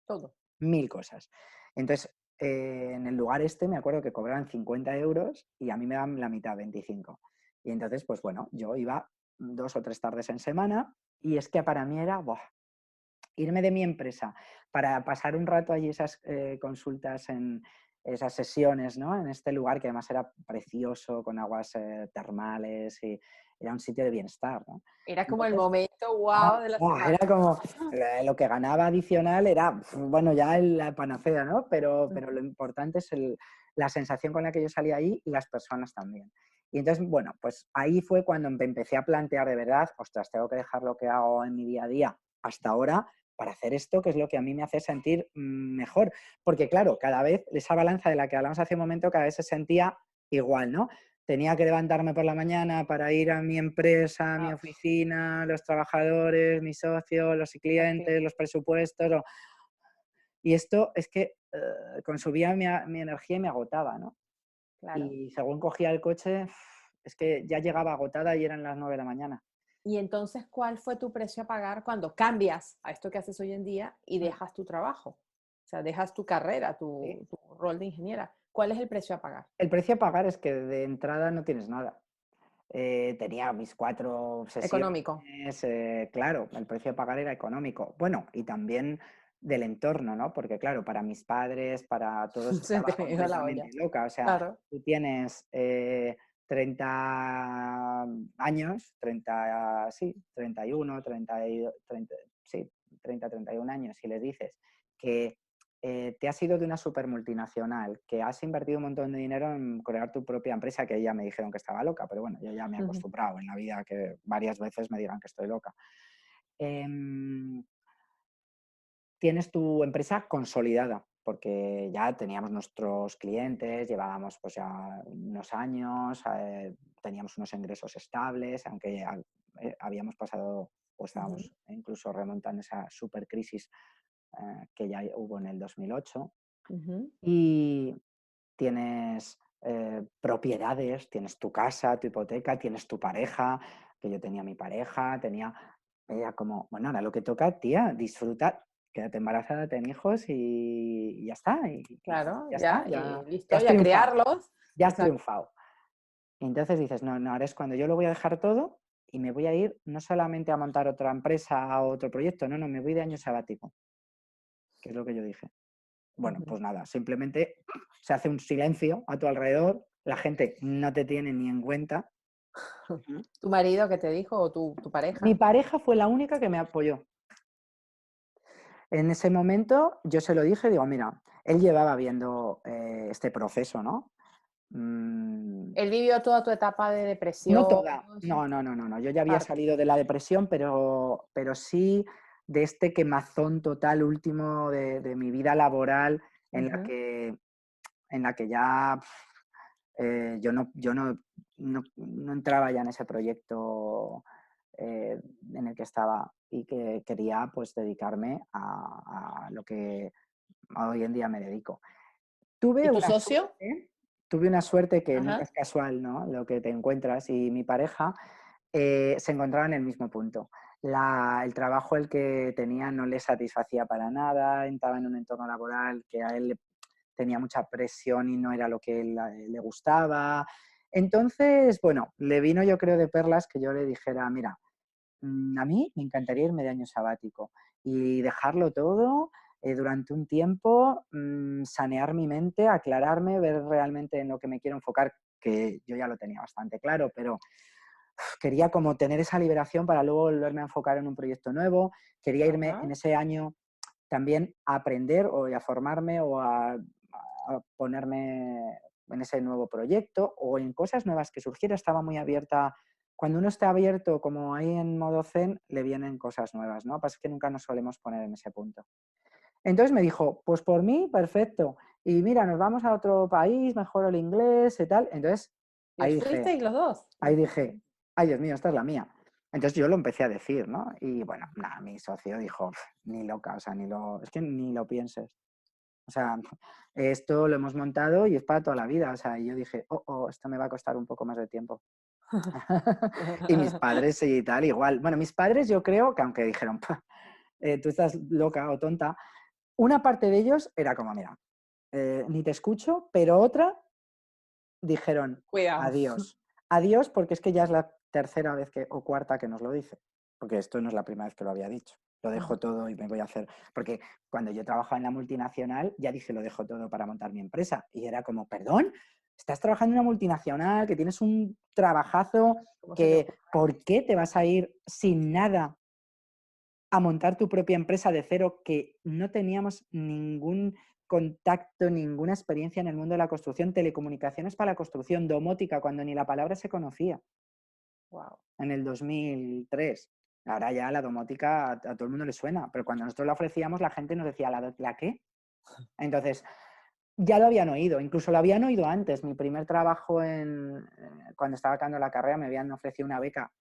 Todo. mil cosas. Entonces, en el lugar este me acuerdo que cobraban 50 euros y a mí me daban la mitad, 25. Y entonces, pues bueno, yo iba 2 o 3 tardes en semana y es que para mí era, ¡buah!, irme de mi empresa para pasar un rato allí esas consultas, en esas sesiones, ¿no? En este lugar que además era precioso, con aguas termales, y era un sitio de bienestar, ¿no? Era como el Entonces, momento wow de la era semana. como lo que ganaba adicional era, bueno, ya la panacea, ¿no? Pero lo Ujú. importante es la sensación con la que yo salía ahí y las personas también. Y entonces, bueno, pues ahí fue cuando me empecé a plantear de verdad, ostras, tengo que dejar lo que hago en mi día a día hasta ahora para hacer esto, que es lo que a mí me hace sentir mejor. Porque claro, cada vez esa balanza de la que hablamos hace un momento, cada vez se sentía igual, ¿no? Tenía que levantarme por la mañana para ir a mi empresa, a mi Ah, oficina, los trabajadores, mis socios, los así, clientes, los presupuestos. Y esto es que consumía mi energía y me agotaba, ¿no? claro. Y según cogía el coche, es que ya llegaba agotada y eran las 9 de la mañana. Y entonces, ¿cuál fue tu precio a pagar cuando cambias a esto que haces hoy en día y Mm, dejas tu trabajo? O sea, dejas tu carrera, sí. tu rol de ingeniera. ¿Cuál es el precio a pagar? El precio a pagar es que de entrada no tienes nada. Tenía mis 4 sesiones, Económico. claro, el precio a pagar era económico. Bueno, y también del entorno, ¿no? Porque claro, para mis padres, para todos Se estaba te iba la completamente olla. loca. O sea, Claro. tú tienes 30 años, 30, sí, 31, 30, sí, 30, 31 años, y les dices que te has ido de una super multinacional, que has invertido un montón de dinero en crear tu propia empresa, que ya me dijeron que estaba loca, pero bueno, yo ya me he Ujú, acostumbrado en la vida que varias veces me digan que estoy loca. Em, Tienes tu empresa consolidada, porque ya teníamos nuestros clientes, llevábamos pues ya unos años, teníamos unos ingresos estables, aunque habíamos pasado o ujú, estábamos incluso remontando esa super crisis que ya hubo en el 2008. ujú. Y tienes propiedades, tienes tu casa, tu hipoteca, tienes tu pareja, que yo tenía mi pareja, era como, bueno, ahora lo que toca, tía, disfruta, quédate embarazada, ten hijos y ya está, y Claro, ya está, ya, y ya listo, has y a triunfado, criarlos. ya has Exacto. triunfado. Y entonces dices, no, no, ahora es cuando yo lo voy a dejar todo y me voy a ir no solamente a montar otra empresa o otro proyecto, no, no, me voy de año sabático, que es lo que yo dije. Bueno, Ujú. pues nada, simplemente se hace un silencio a tu alrededor, la gente no te tiene ni en cuenta. Ujú. ¿Tu marido que te dijo o tu Mi pareja? pareja fue la única que me apoyó. En ese momento yo se lo dije, digo, mira, él llevaba viendo este proceso, ¿no? Mm, Él vivió toda tu etapa de no depresión, toda, todo eso, no, no, no, no, no. Yo ya había parte. salido de la depresión, pero sí de este quemazón total último de mi vida laboral en la Ujú. que, en la que ya yo no entraba ya en ese proyecto en el que estaba y que quería pues dedicarme a lo que hoy en día me dedico. ¿Y Tuve tu una socio? suerte, tuve una suerte que nunca Ajá. es casual, ¿no? Lo que te encuentras y mi pareja se encontraba en el mismo punto. El trabajo el que tenía no le satisfacía para nada, estaba en un entorno laboral que a él tenía mucha presión y no era lo que él, le gustaba. Entonces, bueno, le vino yo creo de perlas que yo le dijera, mira, a mí me encantaría irme de año sabático y dejarlo todo durante un tiempo, sanear mi mente, aclararme, ver realmente en lo que me quiero enfocar, que yo ya lo tenía bastante claro, pero quería como tener esa liberación para luego volverme a enfocar en un proyecto nuevo, quería irme Ajá. en ese año también a aprender o a formarme o a ponerme en ese nuevo proyecto o en cosas nuevas que surgiera, estaba muy abierta. Cuando uno está abierto, como ahí en modo zen, le vienen cosas nuevas, ¿no? Pasa que nunca nos solemos poner en ese punto. Entonces me dijo, pues por mí, perfecto. Y mira, nos vamos a otro país, mejoro el inglés y tal. Entonces ¿Y ahí os dije, fuisteis los dos? ahí dije, ay Dios mío, esta es la mía. Entonces yo lo empecé a decir, ¿no? Y bueno, nada, mi socio dijo, ni loca, o sea, es que ni lo pienses. O sea, esto lo hemos montado y es para toda la vida. O sea, y yo dije, oh, esto me va a costar un poco más de tiempo. Y mis padres y tal, igual. Bueno, mis padres yo creo que aunque dijeron, "Pah, tú estás loca o tonta", una parte de ellos era como, mira, ni te escucho, pero otra dijeron, Cuidado. adiós. Adiós porque es que ya es la tercera vez o cuarta que nos lo dice. Porque esto no es la primera vez que lo había dicho. Lo dejo Ujú. todo y me voy a hacer. Porque cuando yo trabajaba en la multinacional, ya dije lo dejo todo para montar mi empresa. Y era como, perdón, estás trabajando en una multinacional, que tienes un trabajazo, ¿Cómo se te que ocurre? ¿por qué te vas a ir sin nada a montar tu propia empresa de cero, que no teníamos ningún contacto, ninguna experiencia en el mundo de la construcción, telecomunicaciones para la construcción, domótica, cuando ni la palabra se conocía Wow. en el 2003? Ahora ya la domótica a todo el mundo le suena, pero cuando nosotros la ofrecíamos la gente nos decía, ¿la qué? Entonces, ya lo habían oído, incluso lo habían oído antes. Mi primer trabajo cuando estaba acabando la carrera me habían ofrecido una beca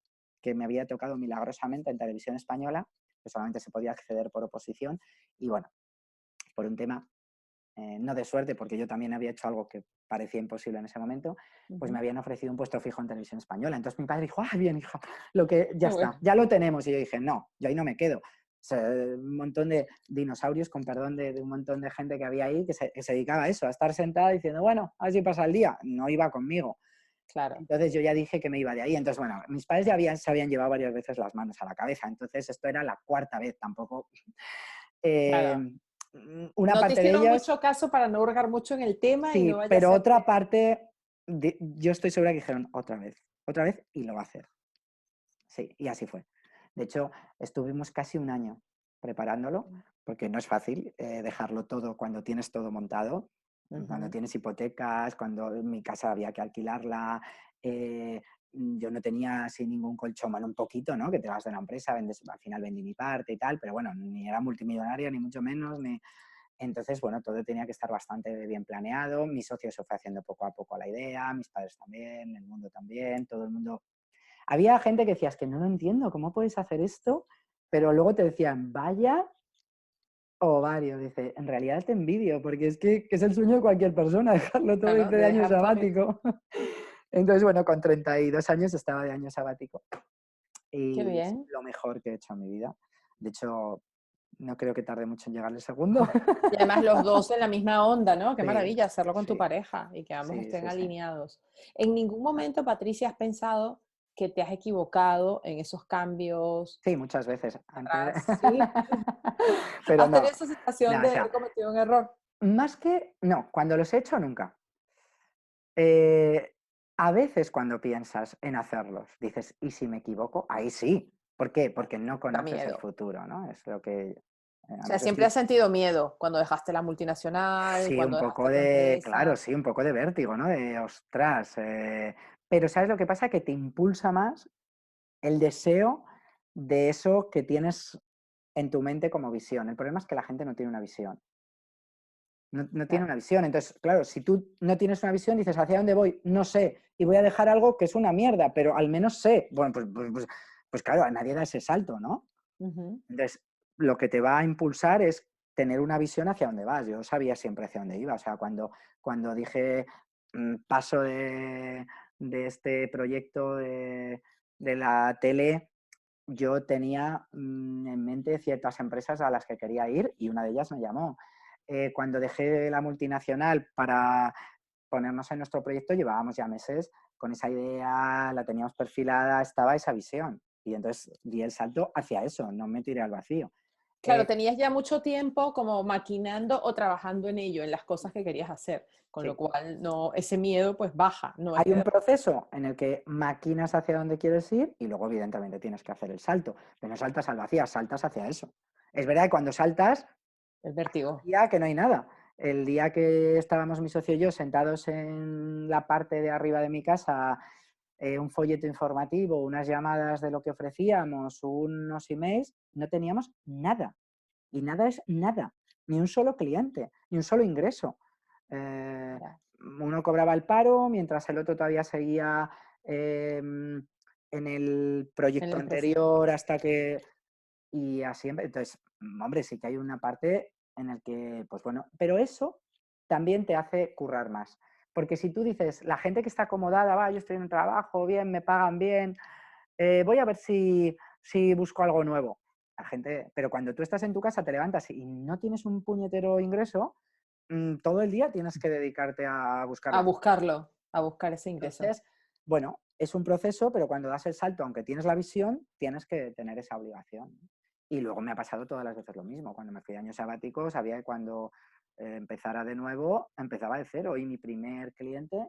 que me había tocado milagrosamente en Televisión Española, que solamente se podía acceder por oposición, y bueno, por un tema no de suerte, porque yo también había hecho algo que parecía imposible en ese momento, pues me habían ofrecido un puesto fijo en Televisión Española. Entonces mi padre dijo, ah, bien, hija, ya Qué está, bueno. ya lo tenemos. Y yo dije, no, yo ahí no me quedo. O sea, un montón de dinosaurios, con perdón, de un montón de gente que había ahí que se dedicaba a eso, a estar sentada diciendo, bueno, a ver si pasa el día. No iba conmigo. Claro, Entonces yo ya dije que me iba de ahí. Entonces, bueno, mis padres ya se habían llevado varias veces las manos a la cabeza. Entonces esto era la cuarta vez, tampoco. Eh, claro. una No te parte de hicieron ellas mucho caso para no hurgar mucho en el tema y no sí, vaya a pero ser otra que... parte, yo estoy segura que dijeron otra vez y lo va a hacer. Sí, y así fue. De hecho, estuvimos casi un año preparándolo, porque no es fácil dejarlo todo cuando tienes todo montado, cuando tienes hipotecas, cuando en mi casa había que alquilarla, yo no tenía así ningún colchón, bueno, un poquito, ¿no? Que te vas de la empresa, vendes, al final vendí mi parte y tal, pero bueno, ni era multimillonaria, ni mucho menos, ni... Entonces, bueno, todo tenía que estar bastante bien planeado. Mi socio se fue haciendo poco a poco la idea, mis padres también, el mundo también, todo el mundo. Había gente que decía, es que no lo entiendo, ¿cómo puedes hacer esto? Pero luego te decían, vaya ovario. Dice, en realidad te envidio, porque es que es el sueño de cualquier persona, dejarlo todo, Claro, dice, de de año dejar todo listo. sabático. Entonces, bueno, con 32 años estaba de año sabático Qué y es bien. lo mejor que he hecho en mi vida. De hecho, no creo que tarde mucho en llegar el segundo. Y además los dos en la misma onda, ¿no? Qué Sí, maravilla hacerlo con tu sí, pareja y que ambos sí, estén sí, sí. alineados. ¿En ningún momento, Patricia, has pensado que te has equivocado en esos cambios Sí, muchas veces. Antes atrás? Sí. Pero ¿Has tenido no, esa sensación no, o de sea, haber cometido un error? más que... No, cuando los he hecho, nunca. Eh, a veces cuando piensas en hacerlos, dices, ¿y si me equivoco? Ahí sí. ¿Por qué? Porque no Da conoces el miedo. futuro, ¿no? Es lo que... O sea, Además siempre estoy... has sentido miedo cuando dejaste la multinacional, Sí, un cuando poco dejaste tu de... Claro, empresa. sí, un poco de vértigo, ¿no? De, ostras. Pero ¿sabes lo que pasa? Que te impulsa más el deseo de eso que tienes en tu mente como visión. El problema es que la gente no tiene una visión. No tiene Claro. una visión. Entonces, claro, si tú no tienes una visión, dices, ¿hacia dónde voy? No sé. Y voy a dejar algo que es una mierda, pero al menos sé. Bueno, pues claro, a nadie da ese salto, ¿no? Ujú. Entonces, lo que te va a impulsar es tener una visión hacia dónde vas. Yo sabía siempre hacia dónde iba. O sea, cuando dije paso de este proyecto de la tele, yo tenía en mente ciertas empresas a las que quería ir y una de ellas me llamó. Cuando dejé la multinacional para ponernos en nuestro proyecto, llevábamos ya meses con esa idea, la teníamos perfilada, estaba esa visión. Y entonces di el salto hacia eso, no me tiré al vacío. Claro, Eh, tenías ya mucho tiempo como maquinando o trabajando en ello, en las cosas que querías hacer, con lo sí. cual no, ese miedo pues baja, no es Hay que un proceso en el que maquinas hacia dónde quieres ir y luego evidentemente tienes que hacer el salto. Pero no saltas al vacío, saltas hacia eso. Es verdad que cuando saltas el vértigo. día que no hay nada. El día que estábamos mi socio y yo sentados en la parte de arriba de mi casa, un folleto informativo, unas llamadas de lo que ofrecíamos, unos emails, no teníamos nada. Y nada es nada. Ni un solo cliente, ni un solo ingreso. Eh, Ya. uno cobraba el paro mientras el otro todavía seguía en el En proyecto la empresa. anterior hasta que y así, entonces, hombre, sí que hay una parte en el que, pues bueno, pero eso también te hace currar más. Porque si tú dices, la gente que está acomodada, va, yo estoy en un trabajo, bien, me pagan bien, voy a ver si busco algo nuevo. La gente, pero cuando tú estás en tu casa, te levantas y no tienes un puñetero ingreso, todo el día tienes que dedicarte a buscar A la vida. buscarlo, a buscar ese ingreso. Entonces, bueno, es un proceso, pero cuando das el salto, aunque tienes la visión, tienes que tener esa obligación. Y luego me ha pasado todas las veces lo mismo. Cuando me fui de año sabático, sabía que cuando empezara de nuevo, empezaba de cero. Y mi primer cliente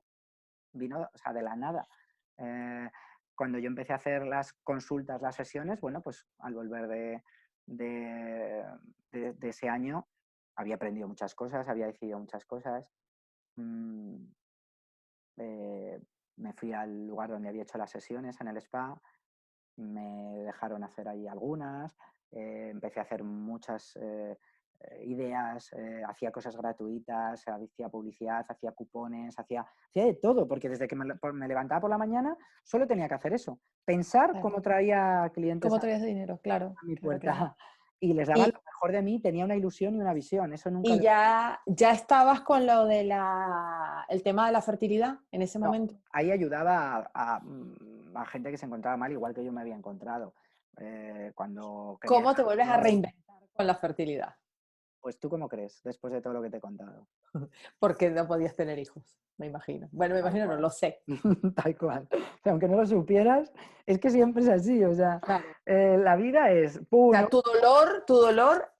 vino, o sea, de la nada. Eh, cuando yo empecé a hacer las consultas, las sesiones, bueno, pues al volver de, de ese año, había aprendido muchas cosas, había decidido muchas cosas. Mm, eh, me fui al lugar donde había hecho las sesiones, en el spa, me dejaron hacer ahí algunas, empecé a hacer muchas ideas, hacía cosas gratuitas, hacía publicidad, hacía cupones, hacía de todo, porque desde que me levantaba por la mañana solo tenía que hacer eso, pensar Claro. cómo traía clientes ¿Cómo traías dinero? Claro, a mi claro, claro. puerta y les daba lo Y, mejor de mí, tenía una ilusión y una visión, eso nunca y lo... ya estabas con lo de el tema de la fertilidad en ese No, momento. ahí ayudaba a gente que se encontraba mal, igual que yo me había encontrado. Cuando quería ¿Cómo te dejar vuelves a todo, reinventar con la fertilidad? pues ¿tú cómo crees? Después de todo lo que te he contado. Porque no podías tener hijos, me imagino. Bueno, me Tal imagino, no cual. lo sé. Tal cual. O sea, aunque no lo supieras, es que siempre es así. O sea, Claro. la vida es, O ¡pum! sea, tu dolor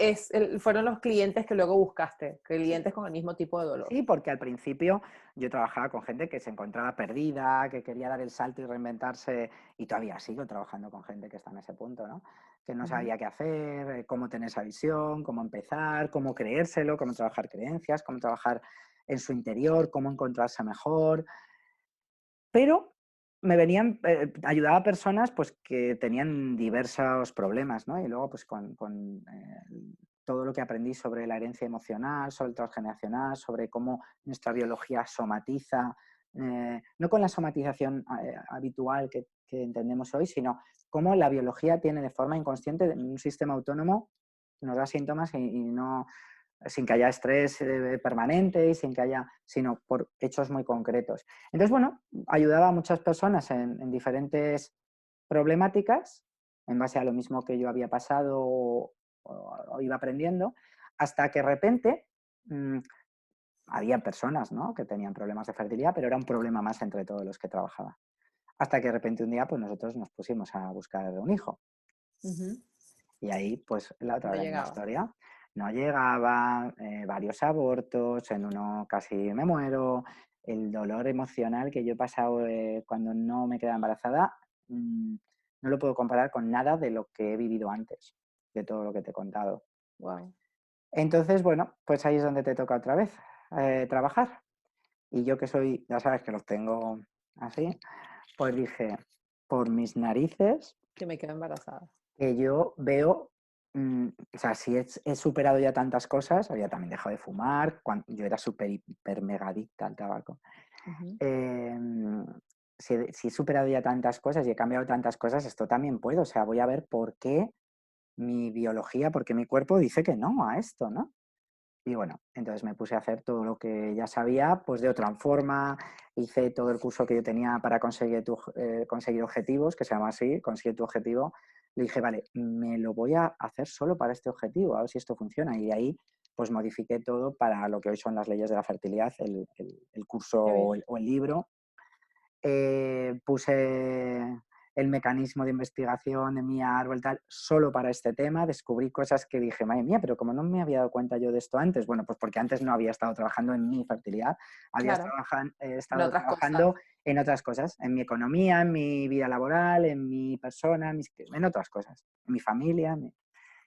fueron los clientes que luego buscaste, clientes con el mismo tipo de dolor. Sí, porque al principio yo trabajaba con gente que se encontraba perdida, que quería dar el salto y reinventarse, y todavía sigo trabajando con gente que está en ese punto, ¿no? Que no Ujú. sabía qué hacer, cómo tener esa visión, cómo empezar, cómo creérselo, cómo trabajar creencias, cómo trabajar en su interior, cómo encontrarse mejor. Pero ayudaba a personas pues, que tenían diversos problemas, ¿no? Y luego, pues con todo lo que aprendí sobre la herencia emocional, sobre el transgeneracional, sobre cómo nuestra biología somatiza, no con la somatización habitual que entendemos hoy, sino cómo la biología tiene de forma inconsciente un sistema autónomo que nos da síntomas y no, sin que haya estrés permanente y sin que haya, sino por hechos muy concretos. Entonces, bueno, ayudaba a muchas personas en diferentes problemáticas, en base a lo mismo que yo había pasado o iba aprendiendo, hasta que de repente mmm, había personas, ¿no?, que tenían problemas de fertilidad, pero era un problema más entre todos los que trabajaba. Hasta que de repente un día pues nosotros nos pusimos a buscar un hijo. Ujú. Y ahí, pues, la otra No vez la llegaba. historia. No llegaba, varios abortos, en uno casi me muero. El dolor emocional que yo he pasado cuando no me quedé embarazada, no lo puedo comparar con nada de lo que he vivido antes, de todo lo que te he contado. Wow. Entonces, bueno, pues ahí es donde te toca otra vez trabajar. Y yo que soy, ya sabes que los tengo así, pues dije, por mis narices, Que me quedé embarazada. que yo veo, o sea, si he superado ya tantas cosas, había también dejado de fumar, yo era súper, hiper, mega adicta al tabaco. Ujú. Em, si he superado ya tantas cosas y he cambiado tantas cosas, esto también puedo, o sea, voy a ver por qué mi biología, por qué mi cuerpo dice que no a esto, ¿no? Y bueno, entonces me puse a hacer todo lo que ya sabía, pues de otra forma, hice todo el curso que yo tenía para conseguir objetivos, que se llama así, consigue tu objetivo. Le dije, vale, me lo voy a hacer solo para este objetivo, a ver si esto funciona. Y de ahí, pues modifiqué todo para lo que hoy son las leyes de la fertilidad, el curso Qué bien. o el libro. Puse el mecanismo de investigación de mi árbol tal, solo para este tema, descubrí cosas que dije, madre mía, pero como no me había dado cuenta yo de esto antes, bueno, pues porque antes no había estado trabajando en mi fertilidad, había Claro, en estado otras cosas. trabajando en otras cosas, en mi economía, en mi vida laboral, en mi persona, en otras cosas, en mi familia.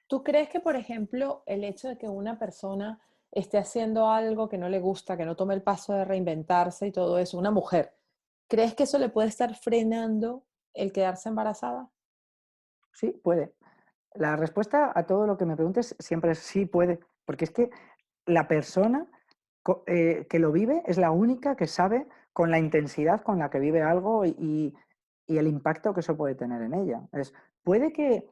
¿Tú crees que, por ejemplo, el hecho de que una persona esté haciendo algo que no le gusta, que no tome el paso de reinventarse y todo eso, una mujer, ¿crees que eso le puede estar frenando el quedarse embarazada? Sí, puede. La respuesta a todo lo que me preguntes siempre es sí, puede, porque es que la persona que lo vive es la única que sabe con la intensidad con la que vive algo y el impacto que eso puede tener en ella. Puede que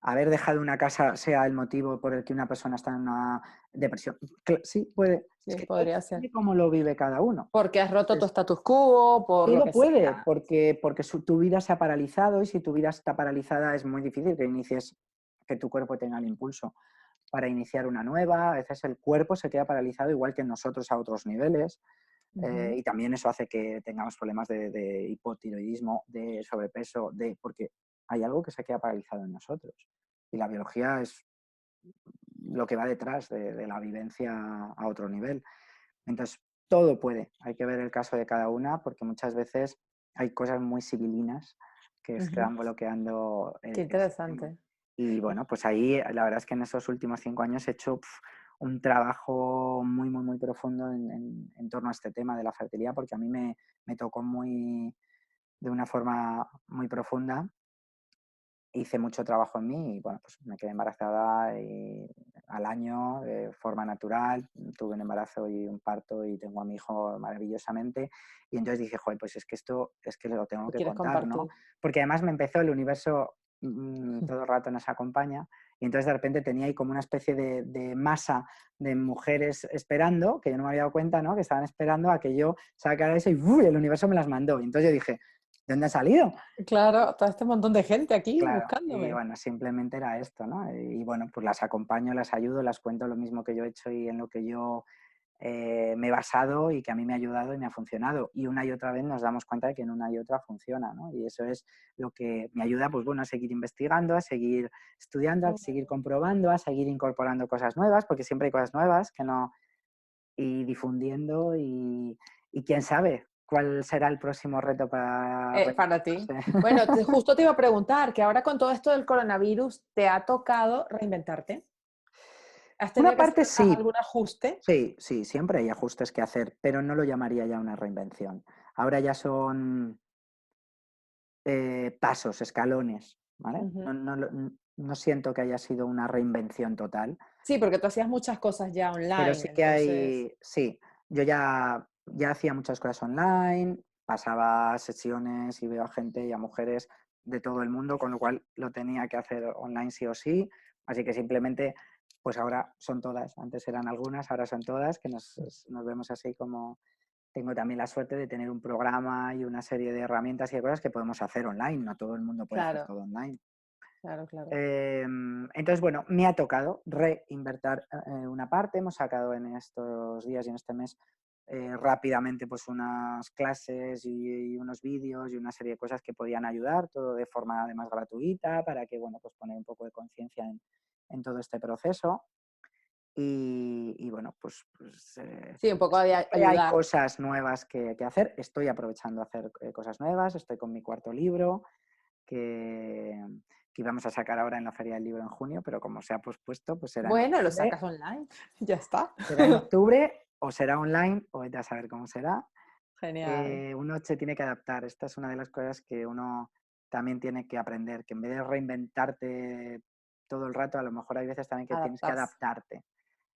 haber dejado una casa sea el motivo por el que una persona está en una depresión. Sí, puede. Es Sí, que todo podría ser. depende cómo lo vive cada uno. Porque has roto tu Entonces, status quo, por lo todo que puede, sea. porque tu vida se ha paralizado y si tu vida está paralizada es muy difícil que inicies, que tu cuerpo tenga el impulso para iniciar una nueva. A veces el cuerpo se queda paralizado igual que nosotros a otros niveles Ujú. y también eso hace que tengamos problemas de hipotiroidismo, de sobrepeso, porque hay algo que se queda paralizado en nosotros. Y la biología es lo que va detrás de la vivencia a otro nivel. Entonces, todo puede. Hay que ver el caso de cada una porque muchas veces hay cosas muy civilinas que Ujú. están bloqueando Qué el sistema. interesante. Y bueno, pues ahí la verdad es que en esos últimos 5 años he hecho un trabajo muy, muy, muy profundo en torno a este tema de la fertilidad porque a mí me tocó de una forma muy profunda hice mucho trabajo en mí y bueno, pues me quedé embarazada y al año de forma natural, tuve un embarazo y un parto y tengo a mi hijo maravillosamente y entonces dije, joder, pues es que esto es que lo tengo ¿Lo que quieres contar, ¿no? compartir? Porque además me empezó el universo todo el rato nos acompaña y entonces de repente tenía ahí como una especie de masa de mujeres esperando, que yo no me había dado cuenta, ¿no? Que estaban esperando a que yo sacara eso y ¡uy! El universo me las mandó. Y entonces yo dije, ¿de dónde ha salido? Claro, todo este montón de gente aquí Claro, y buscándome. bueno, simplemente era esto, ¿no? Y bueno, pues las acompaño, las ayudo, las cuento lo mismo que yo he hecho y en lo que yo me he basado y que a mí me ha ayudado y me ha funcionado. Y una y otra vez nos damos cuenta de que en una y otra funciona, ¿no? Y eso es lo que me ayuda, pues bueno, a seguir investigando, a seguir estudiando, a seguir comprobando, a seguir incorporando cosas nuevas, porque siempre hay cosas nuevas que no, y difundiendo y quién sabe cuál será el próximo reto para Para ti. reinventarse. Bueno, justo te iba a preguntar que ahora con todo esto del coronavirus, ¿te ha tocado reinventarte? ¿Has Una tenido que hacer parte sí, algún ajuste? sí, sí, siempre hay ajustes que hacer, pero no lo llamaría ya una reinvención. Ahora ya son pasos, escalones, ¿vale? Ujú. No siento que haya sido una reinvención total, Sí, porque tú hacías muchas cosas ya pero online, sí que entonces, hay, sí, yo ya hacía muchas cosas online, pasaba sesiones y veo a gente y a mujeres de todo el mundo, con lo cual lo tenía que hacer online sí o sí, así que simplemente, pues ahora son todas, antes eran algunas, ahora son todas, que nos vemos así como tengo también la suerte de tener un programa y una serie de herramientas y de cosas que podemos hacer online, no todo el mundo puede hacer claro, todo online. claro, claro. Entonces, bueno, me ha tocado reinvertir una parte. Hemos sacado en estos días y en este mes rápidamente pues unas clases y unos vídeos y una serie de cosas que podían ayudar, todo de forma además gratuita, para que, bueno, pues poner un poco de conciencia en todo este proceso. Y bueno, Sí, un poco de siempre hay ayudar. cosas nuevas que hacer. Estoy aprovechando a hacer cosas nuevas. Estoy con mi cuarto libro que, que íbamos a sacar ahora en la Feria del Libro en junio, pero como se ha pospuesto, pues Bueno, lo sacas online, ya está. será en octubre o será online o vete a saber cómo será. Genial. Uno se tiene que adaptar. Esta es una de las cosas que uno también tiene que aprender, que en vez de reinventarte todo el rato, a lo mejor hay veces también que tienes que Adaptarse, adaptarte,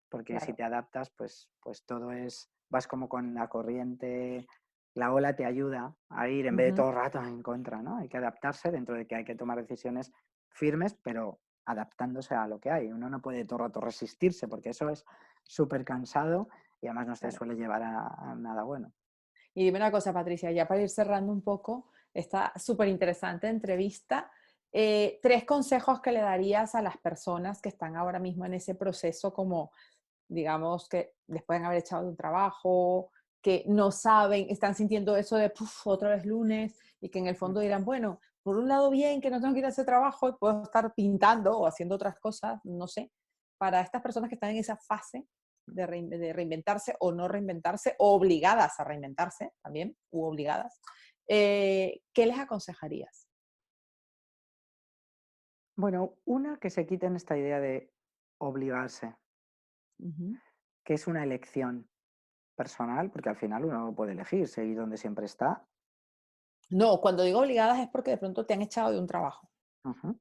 porque si claro. te adaptas, pues todo es, vas como con la corriente, la ola te ayuda a ir en vez de Ujú. todo el rato en contra, ¿no? Hay que adaptarse dentro de que hay que tomar decisiones firmes, pero adaptándose a lo que hay. Uno no puede todo el rato resistirse, porque eso es súper cansado y además no te Claro. suele llevar a nada bueno. Y dime una cosa, Patricia, ya para ir cerrando un poco esta súper interesante entrevista, tres consejos que le darías a las personas que están ahora mismo en ese proceso, como digamos que después de haber echado de un trabajo, que no saben, están sintiendo eso de "Puf, otra vez lunes", y que en el fondo dirán, bueno, por un lado bien que no tengo que ir a ese trabajo y puedo estar pintando o haciendo otras cosas, no sé, para estas personas que están en esa fase de reinventarse o no reinventarse, o obligadas a reinventarse también, u obligadas, ¿qué les aconsejarías? Bueno, una que se quiten esta idea de obligarse, Ujú. que es una elección personal, porque al final uno puede elegir seguir donde siempre está. No, cuando digo obligadas es porque de pronto te han echado de un trabajo. Ujú.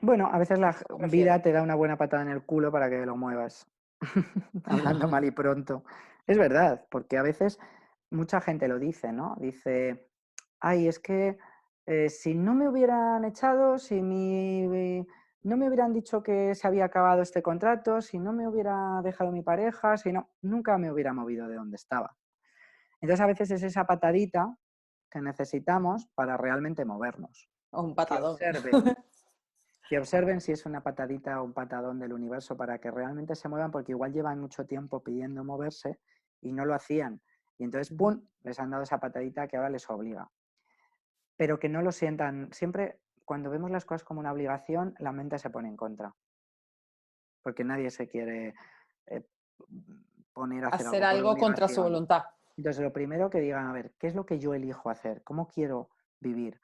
Bueno, a veces A la eso me refiero. vida te da una buena patada en el culo para que lo muevas, hablando mal y pronto. Es verdad, porque a veces mucha gente lo dice, ¿no? Dice, ay, es que si no me hubieran echado, no me hubieran dicho que se había acabado este contrato, si no me hubiera dejado mi pareja, si no, nunca me hubiera movido de donde estaba. Entonces a veces es esa patadita que necesitamos para realmente movernos. O un Que patadón. observen, que observen si es una patadita o un patadón del universo para que realmente se muevan, porque igual llevan mucho tiempo pidiendo moverse y no lo hacían. Y entonces, Ujú. ¡pum!, les han dado esa patadita que ahora les obliga. Pero que no lo sientan. Siempre, cuando vemos las cosas como una obligación, la mente se pone en contra, porque nadie se quiere eh, poner a hacer Hacer algo por algo contra su obligación. voluntad. Entonces, lo primero que digan, a ver, ¿qué es lo que yo elijo hacer? ¿Cómo quiero vivir?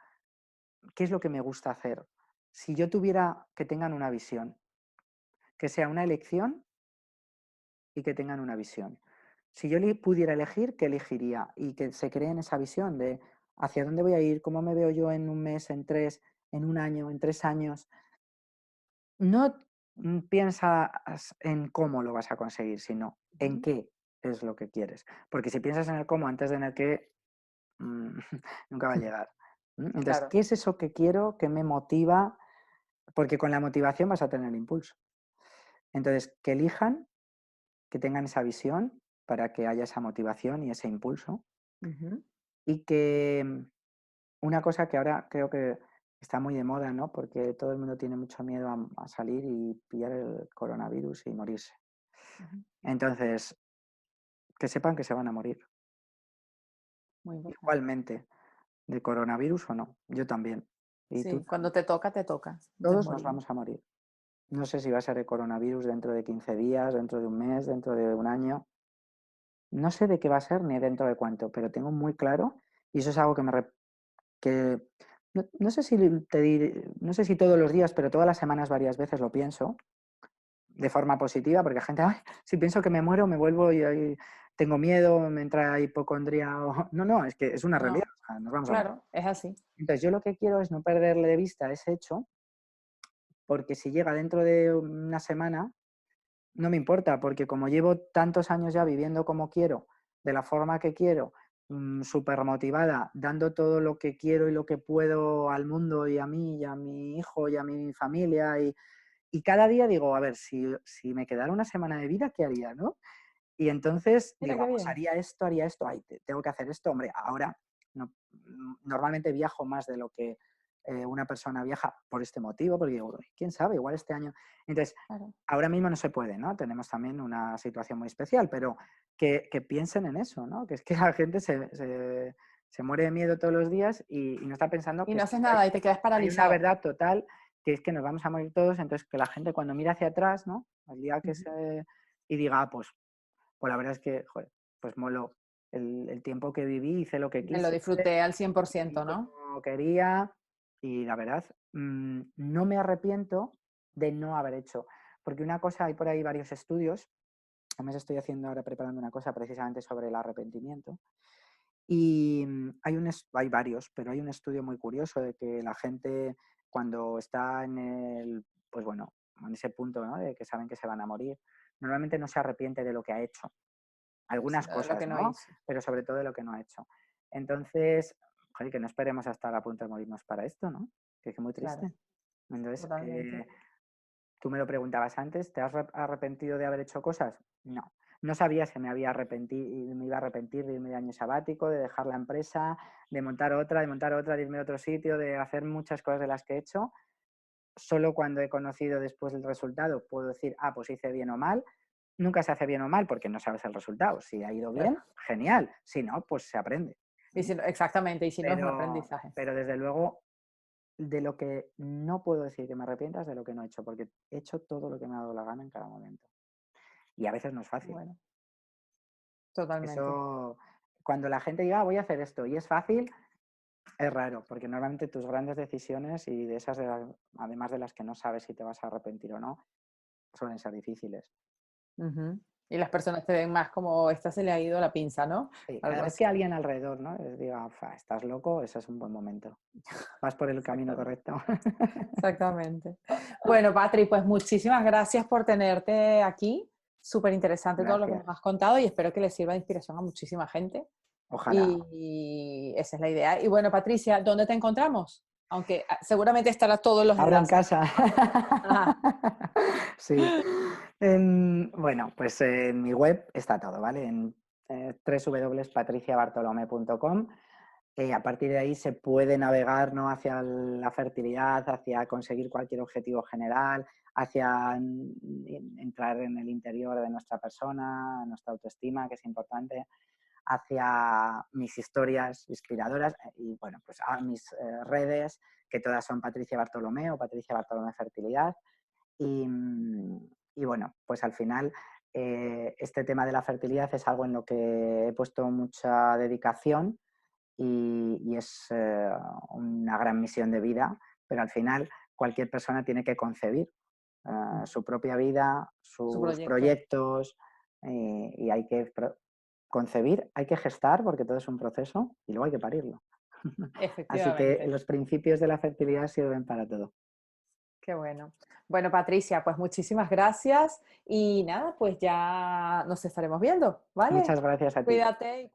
¿Qué es lo que me gusta hacer? Si yo tuviera que tengan una visión, que sea una elección y que tengan una visión. Si yo pudiera elegir, ¿qué elegiría? Y que se creen esa visión de hacia dónde voy a ir, cómo me veo yo en un mes, en tres, en 1 año, en 3 años. No piensas en cómo lo vas a conseguir, sino en Ujú. qué es lo que quieres. Porque si piensas en el cómo antes de en el qué, mm, nunca va a llegar. Entonces, Claro. ¿qué es eso que quiero, que me motiva? Porque con la motivación vas a tener impulso. Entonces, que elijan, que tengan esa visión para que haya esa motivación y ese impulso. Ujú. Y que una cosa que ahora creo que está muy de moda, ¿no? Porque todo el mundo tiene mucho miedo a salir y pillar el coronavirus y morirse. Ujú. Entonces, que sepan que se van a morir. Muy importante. Igualmente, de coronavirus o no. Yo también. Y tú Sí, cuando te toca, te toca. Nos todos nos morimos. vamos a morir. No sé si va a ser de coronavirus dentro de 15 días, dentro de un mes, dentro de un año. No sé de qué va a ser ni dentro de cuánto, pero tengo muy claro, y eso es algo que que no sé si no sé si todos los días, pero todas las semanas varias veces lo pienso, de forma positiva, porque la gente, ay, si pienso que me muero, me vuelvo y ahí tengo miedo, me entra hipocondria o... No, no, es que es una realidad, No, o sea, nos vamos a morir. claro, es así. Entonces, yo lo que quiero es no perderle de vista ese hecho, porque si llega dentro de una semana, no me importa, porque como llevo tantos años ya viviendo como quiero, de la forma que quiero, súper motivada, dando todo lo que quiero y lo que puedo al mundo y a mí y a mi hijo y a mi familia, y cada día digo, a ver, si me quedara una semana de vida, ¿qué haría, no? Y entonces Mira digo, qué ah, pues bien. haría esto, ay, tengo que hacer esto, hombre, ahora no, normalmente viajo más de lo que una persona viaja por este motivo, porque digo, quién sabe, igual este año. Entonces, Claro. ahora mismo no se puede, ¿no? Tenemos también una situación muy especial, pero que piensen en eso, ¿no? Que es que la gente se muere de miedo todos los días y no está pensando Y que no es que haces nada y te quedas hay una paralizado. verdad total, que es que nos vamos a morir todos, entonces que la gente cuando mira hacia atrás, ¿no? El día que Ujú. se... y diga, ah, pues la verdad es que, joder, pues moló. El tiempo que viví, hice lo que Me lo quise, disfruté al 100%, viví ¿no? como quería y la verdad, no me arrepiento de no haber hecho. Porque una cosa, hay por ahí varios estudios, además estoy haciendo ahora preparando una cosa precisamente sobre el arrepentimiento, y hay varios, pero hay un estudio muy curioso de que la gente cuando está en pues bueno, en ese punto, ¿no? De que saben que se van a morir, normalmente no se arrepiente de lo que ha hecho, algunas Sino de lo cosas, que no ¿no? hizo. Pero sobre todo de lo que no ha hecho. Entonces, joder, que no esperemos a estar a punto de morirnos para esto, ¿no? Que es muy Claro, triste. Entonces, totalmente. tú me lo preguntabas antes, ¿te has arrepentido de haber hecho cosas? No. No sabía si me había arrepentido, me iba a arrepentir de irme de año sabático, de dejar la empresa, de montar otra, de irme a otro sitio, de hacer muchas cosas de las que he hecho. Solo cuando he conocido después el resultado puedo decir, ah, pues hice bien o mal. Nunca se hace bien o mal porque no sabes el resultado. Si ha ido Claro. bien, genial. Si no, pues se aprende. Y si exactamente, y si no es un Pero, aprendizaje. pero desde luego, de lo que no puedo decir que me arrepientas de lo que no he hecho, porque he hecho todo lo que me ha dado la gana en cada momento. Y a veces no es fácil. Bueno, totalmente. Eso, cuando la gente diga, "Ah, voy a hacer esto y es fácil", es raro, porque normalmente tus grandes decisiones y de esas, además de las que no sabes si te vas a arrepentir o no, suelen ser difíciles. Ujú. Y las personas te ven más como, esta se le ha ido la pinza, ¿no? Sí, cada Algo vez que así. alguien alrededor, ¿no? Les diga, "Fa, estás loco", ese es un buen momento. Vas por el camino Exactamente. correcto. Exactamente. Bueno, Patri, pues muchísimas gracias por tenerte aquí. Súper interesante todo lo que Gracias. nos has contado y espero que le sirva de inspiración a muchísima gente. Ojalá. Y esa es la idea. Y bueno, Patricia, ¿dónde te encontramos? Aunque seguramente estará todos los Ahora en enlaces. casa. Ajá. Sí. Bueno, pues en mi web está todo, ¿vale? En www.patriciabartolome.com. A partir de ahí se puede navegar, ¿no? Hacia la fertilidad, hacia conseguir cualquier objetivo general, hacia entrar en el interior de nuestra persona, nuestra autoestima, que es importante, hacia mis historias inspiradoras y, bueno, pues a mis redes, que todas son Patricia Bartolomé o Patricia Bartolomé Fertilidad. Y, y bueno, pues al final este tema de la fertilidad es algo en lo que he puesto mucha dedicación y es una gran misión de vida, pero al final cualquier persona tiene que concebir su propia vida, Su sus proyecto. proyectos, y hay que concebir, hay que gestar, porque todo es un proceso, y luego hay que parirlo. Así que efectivamente. los principios de la fertilidad sirven para todo. Qué bueno. Bueno, Patricia, pues muchísimas gracias y nada, pues ya nos estaremos viendo, ¿vale? Muchas gracias a ti. Cuídate.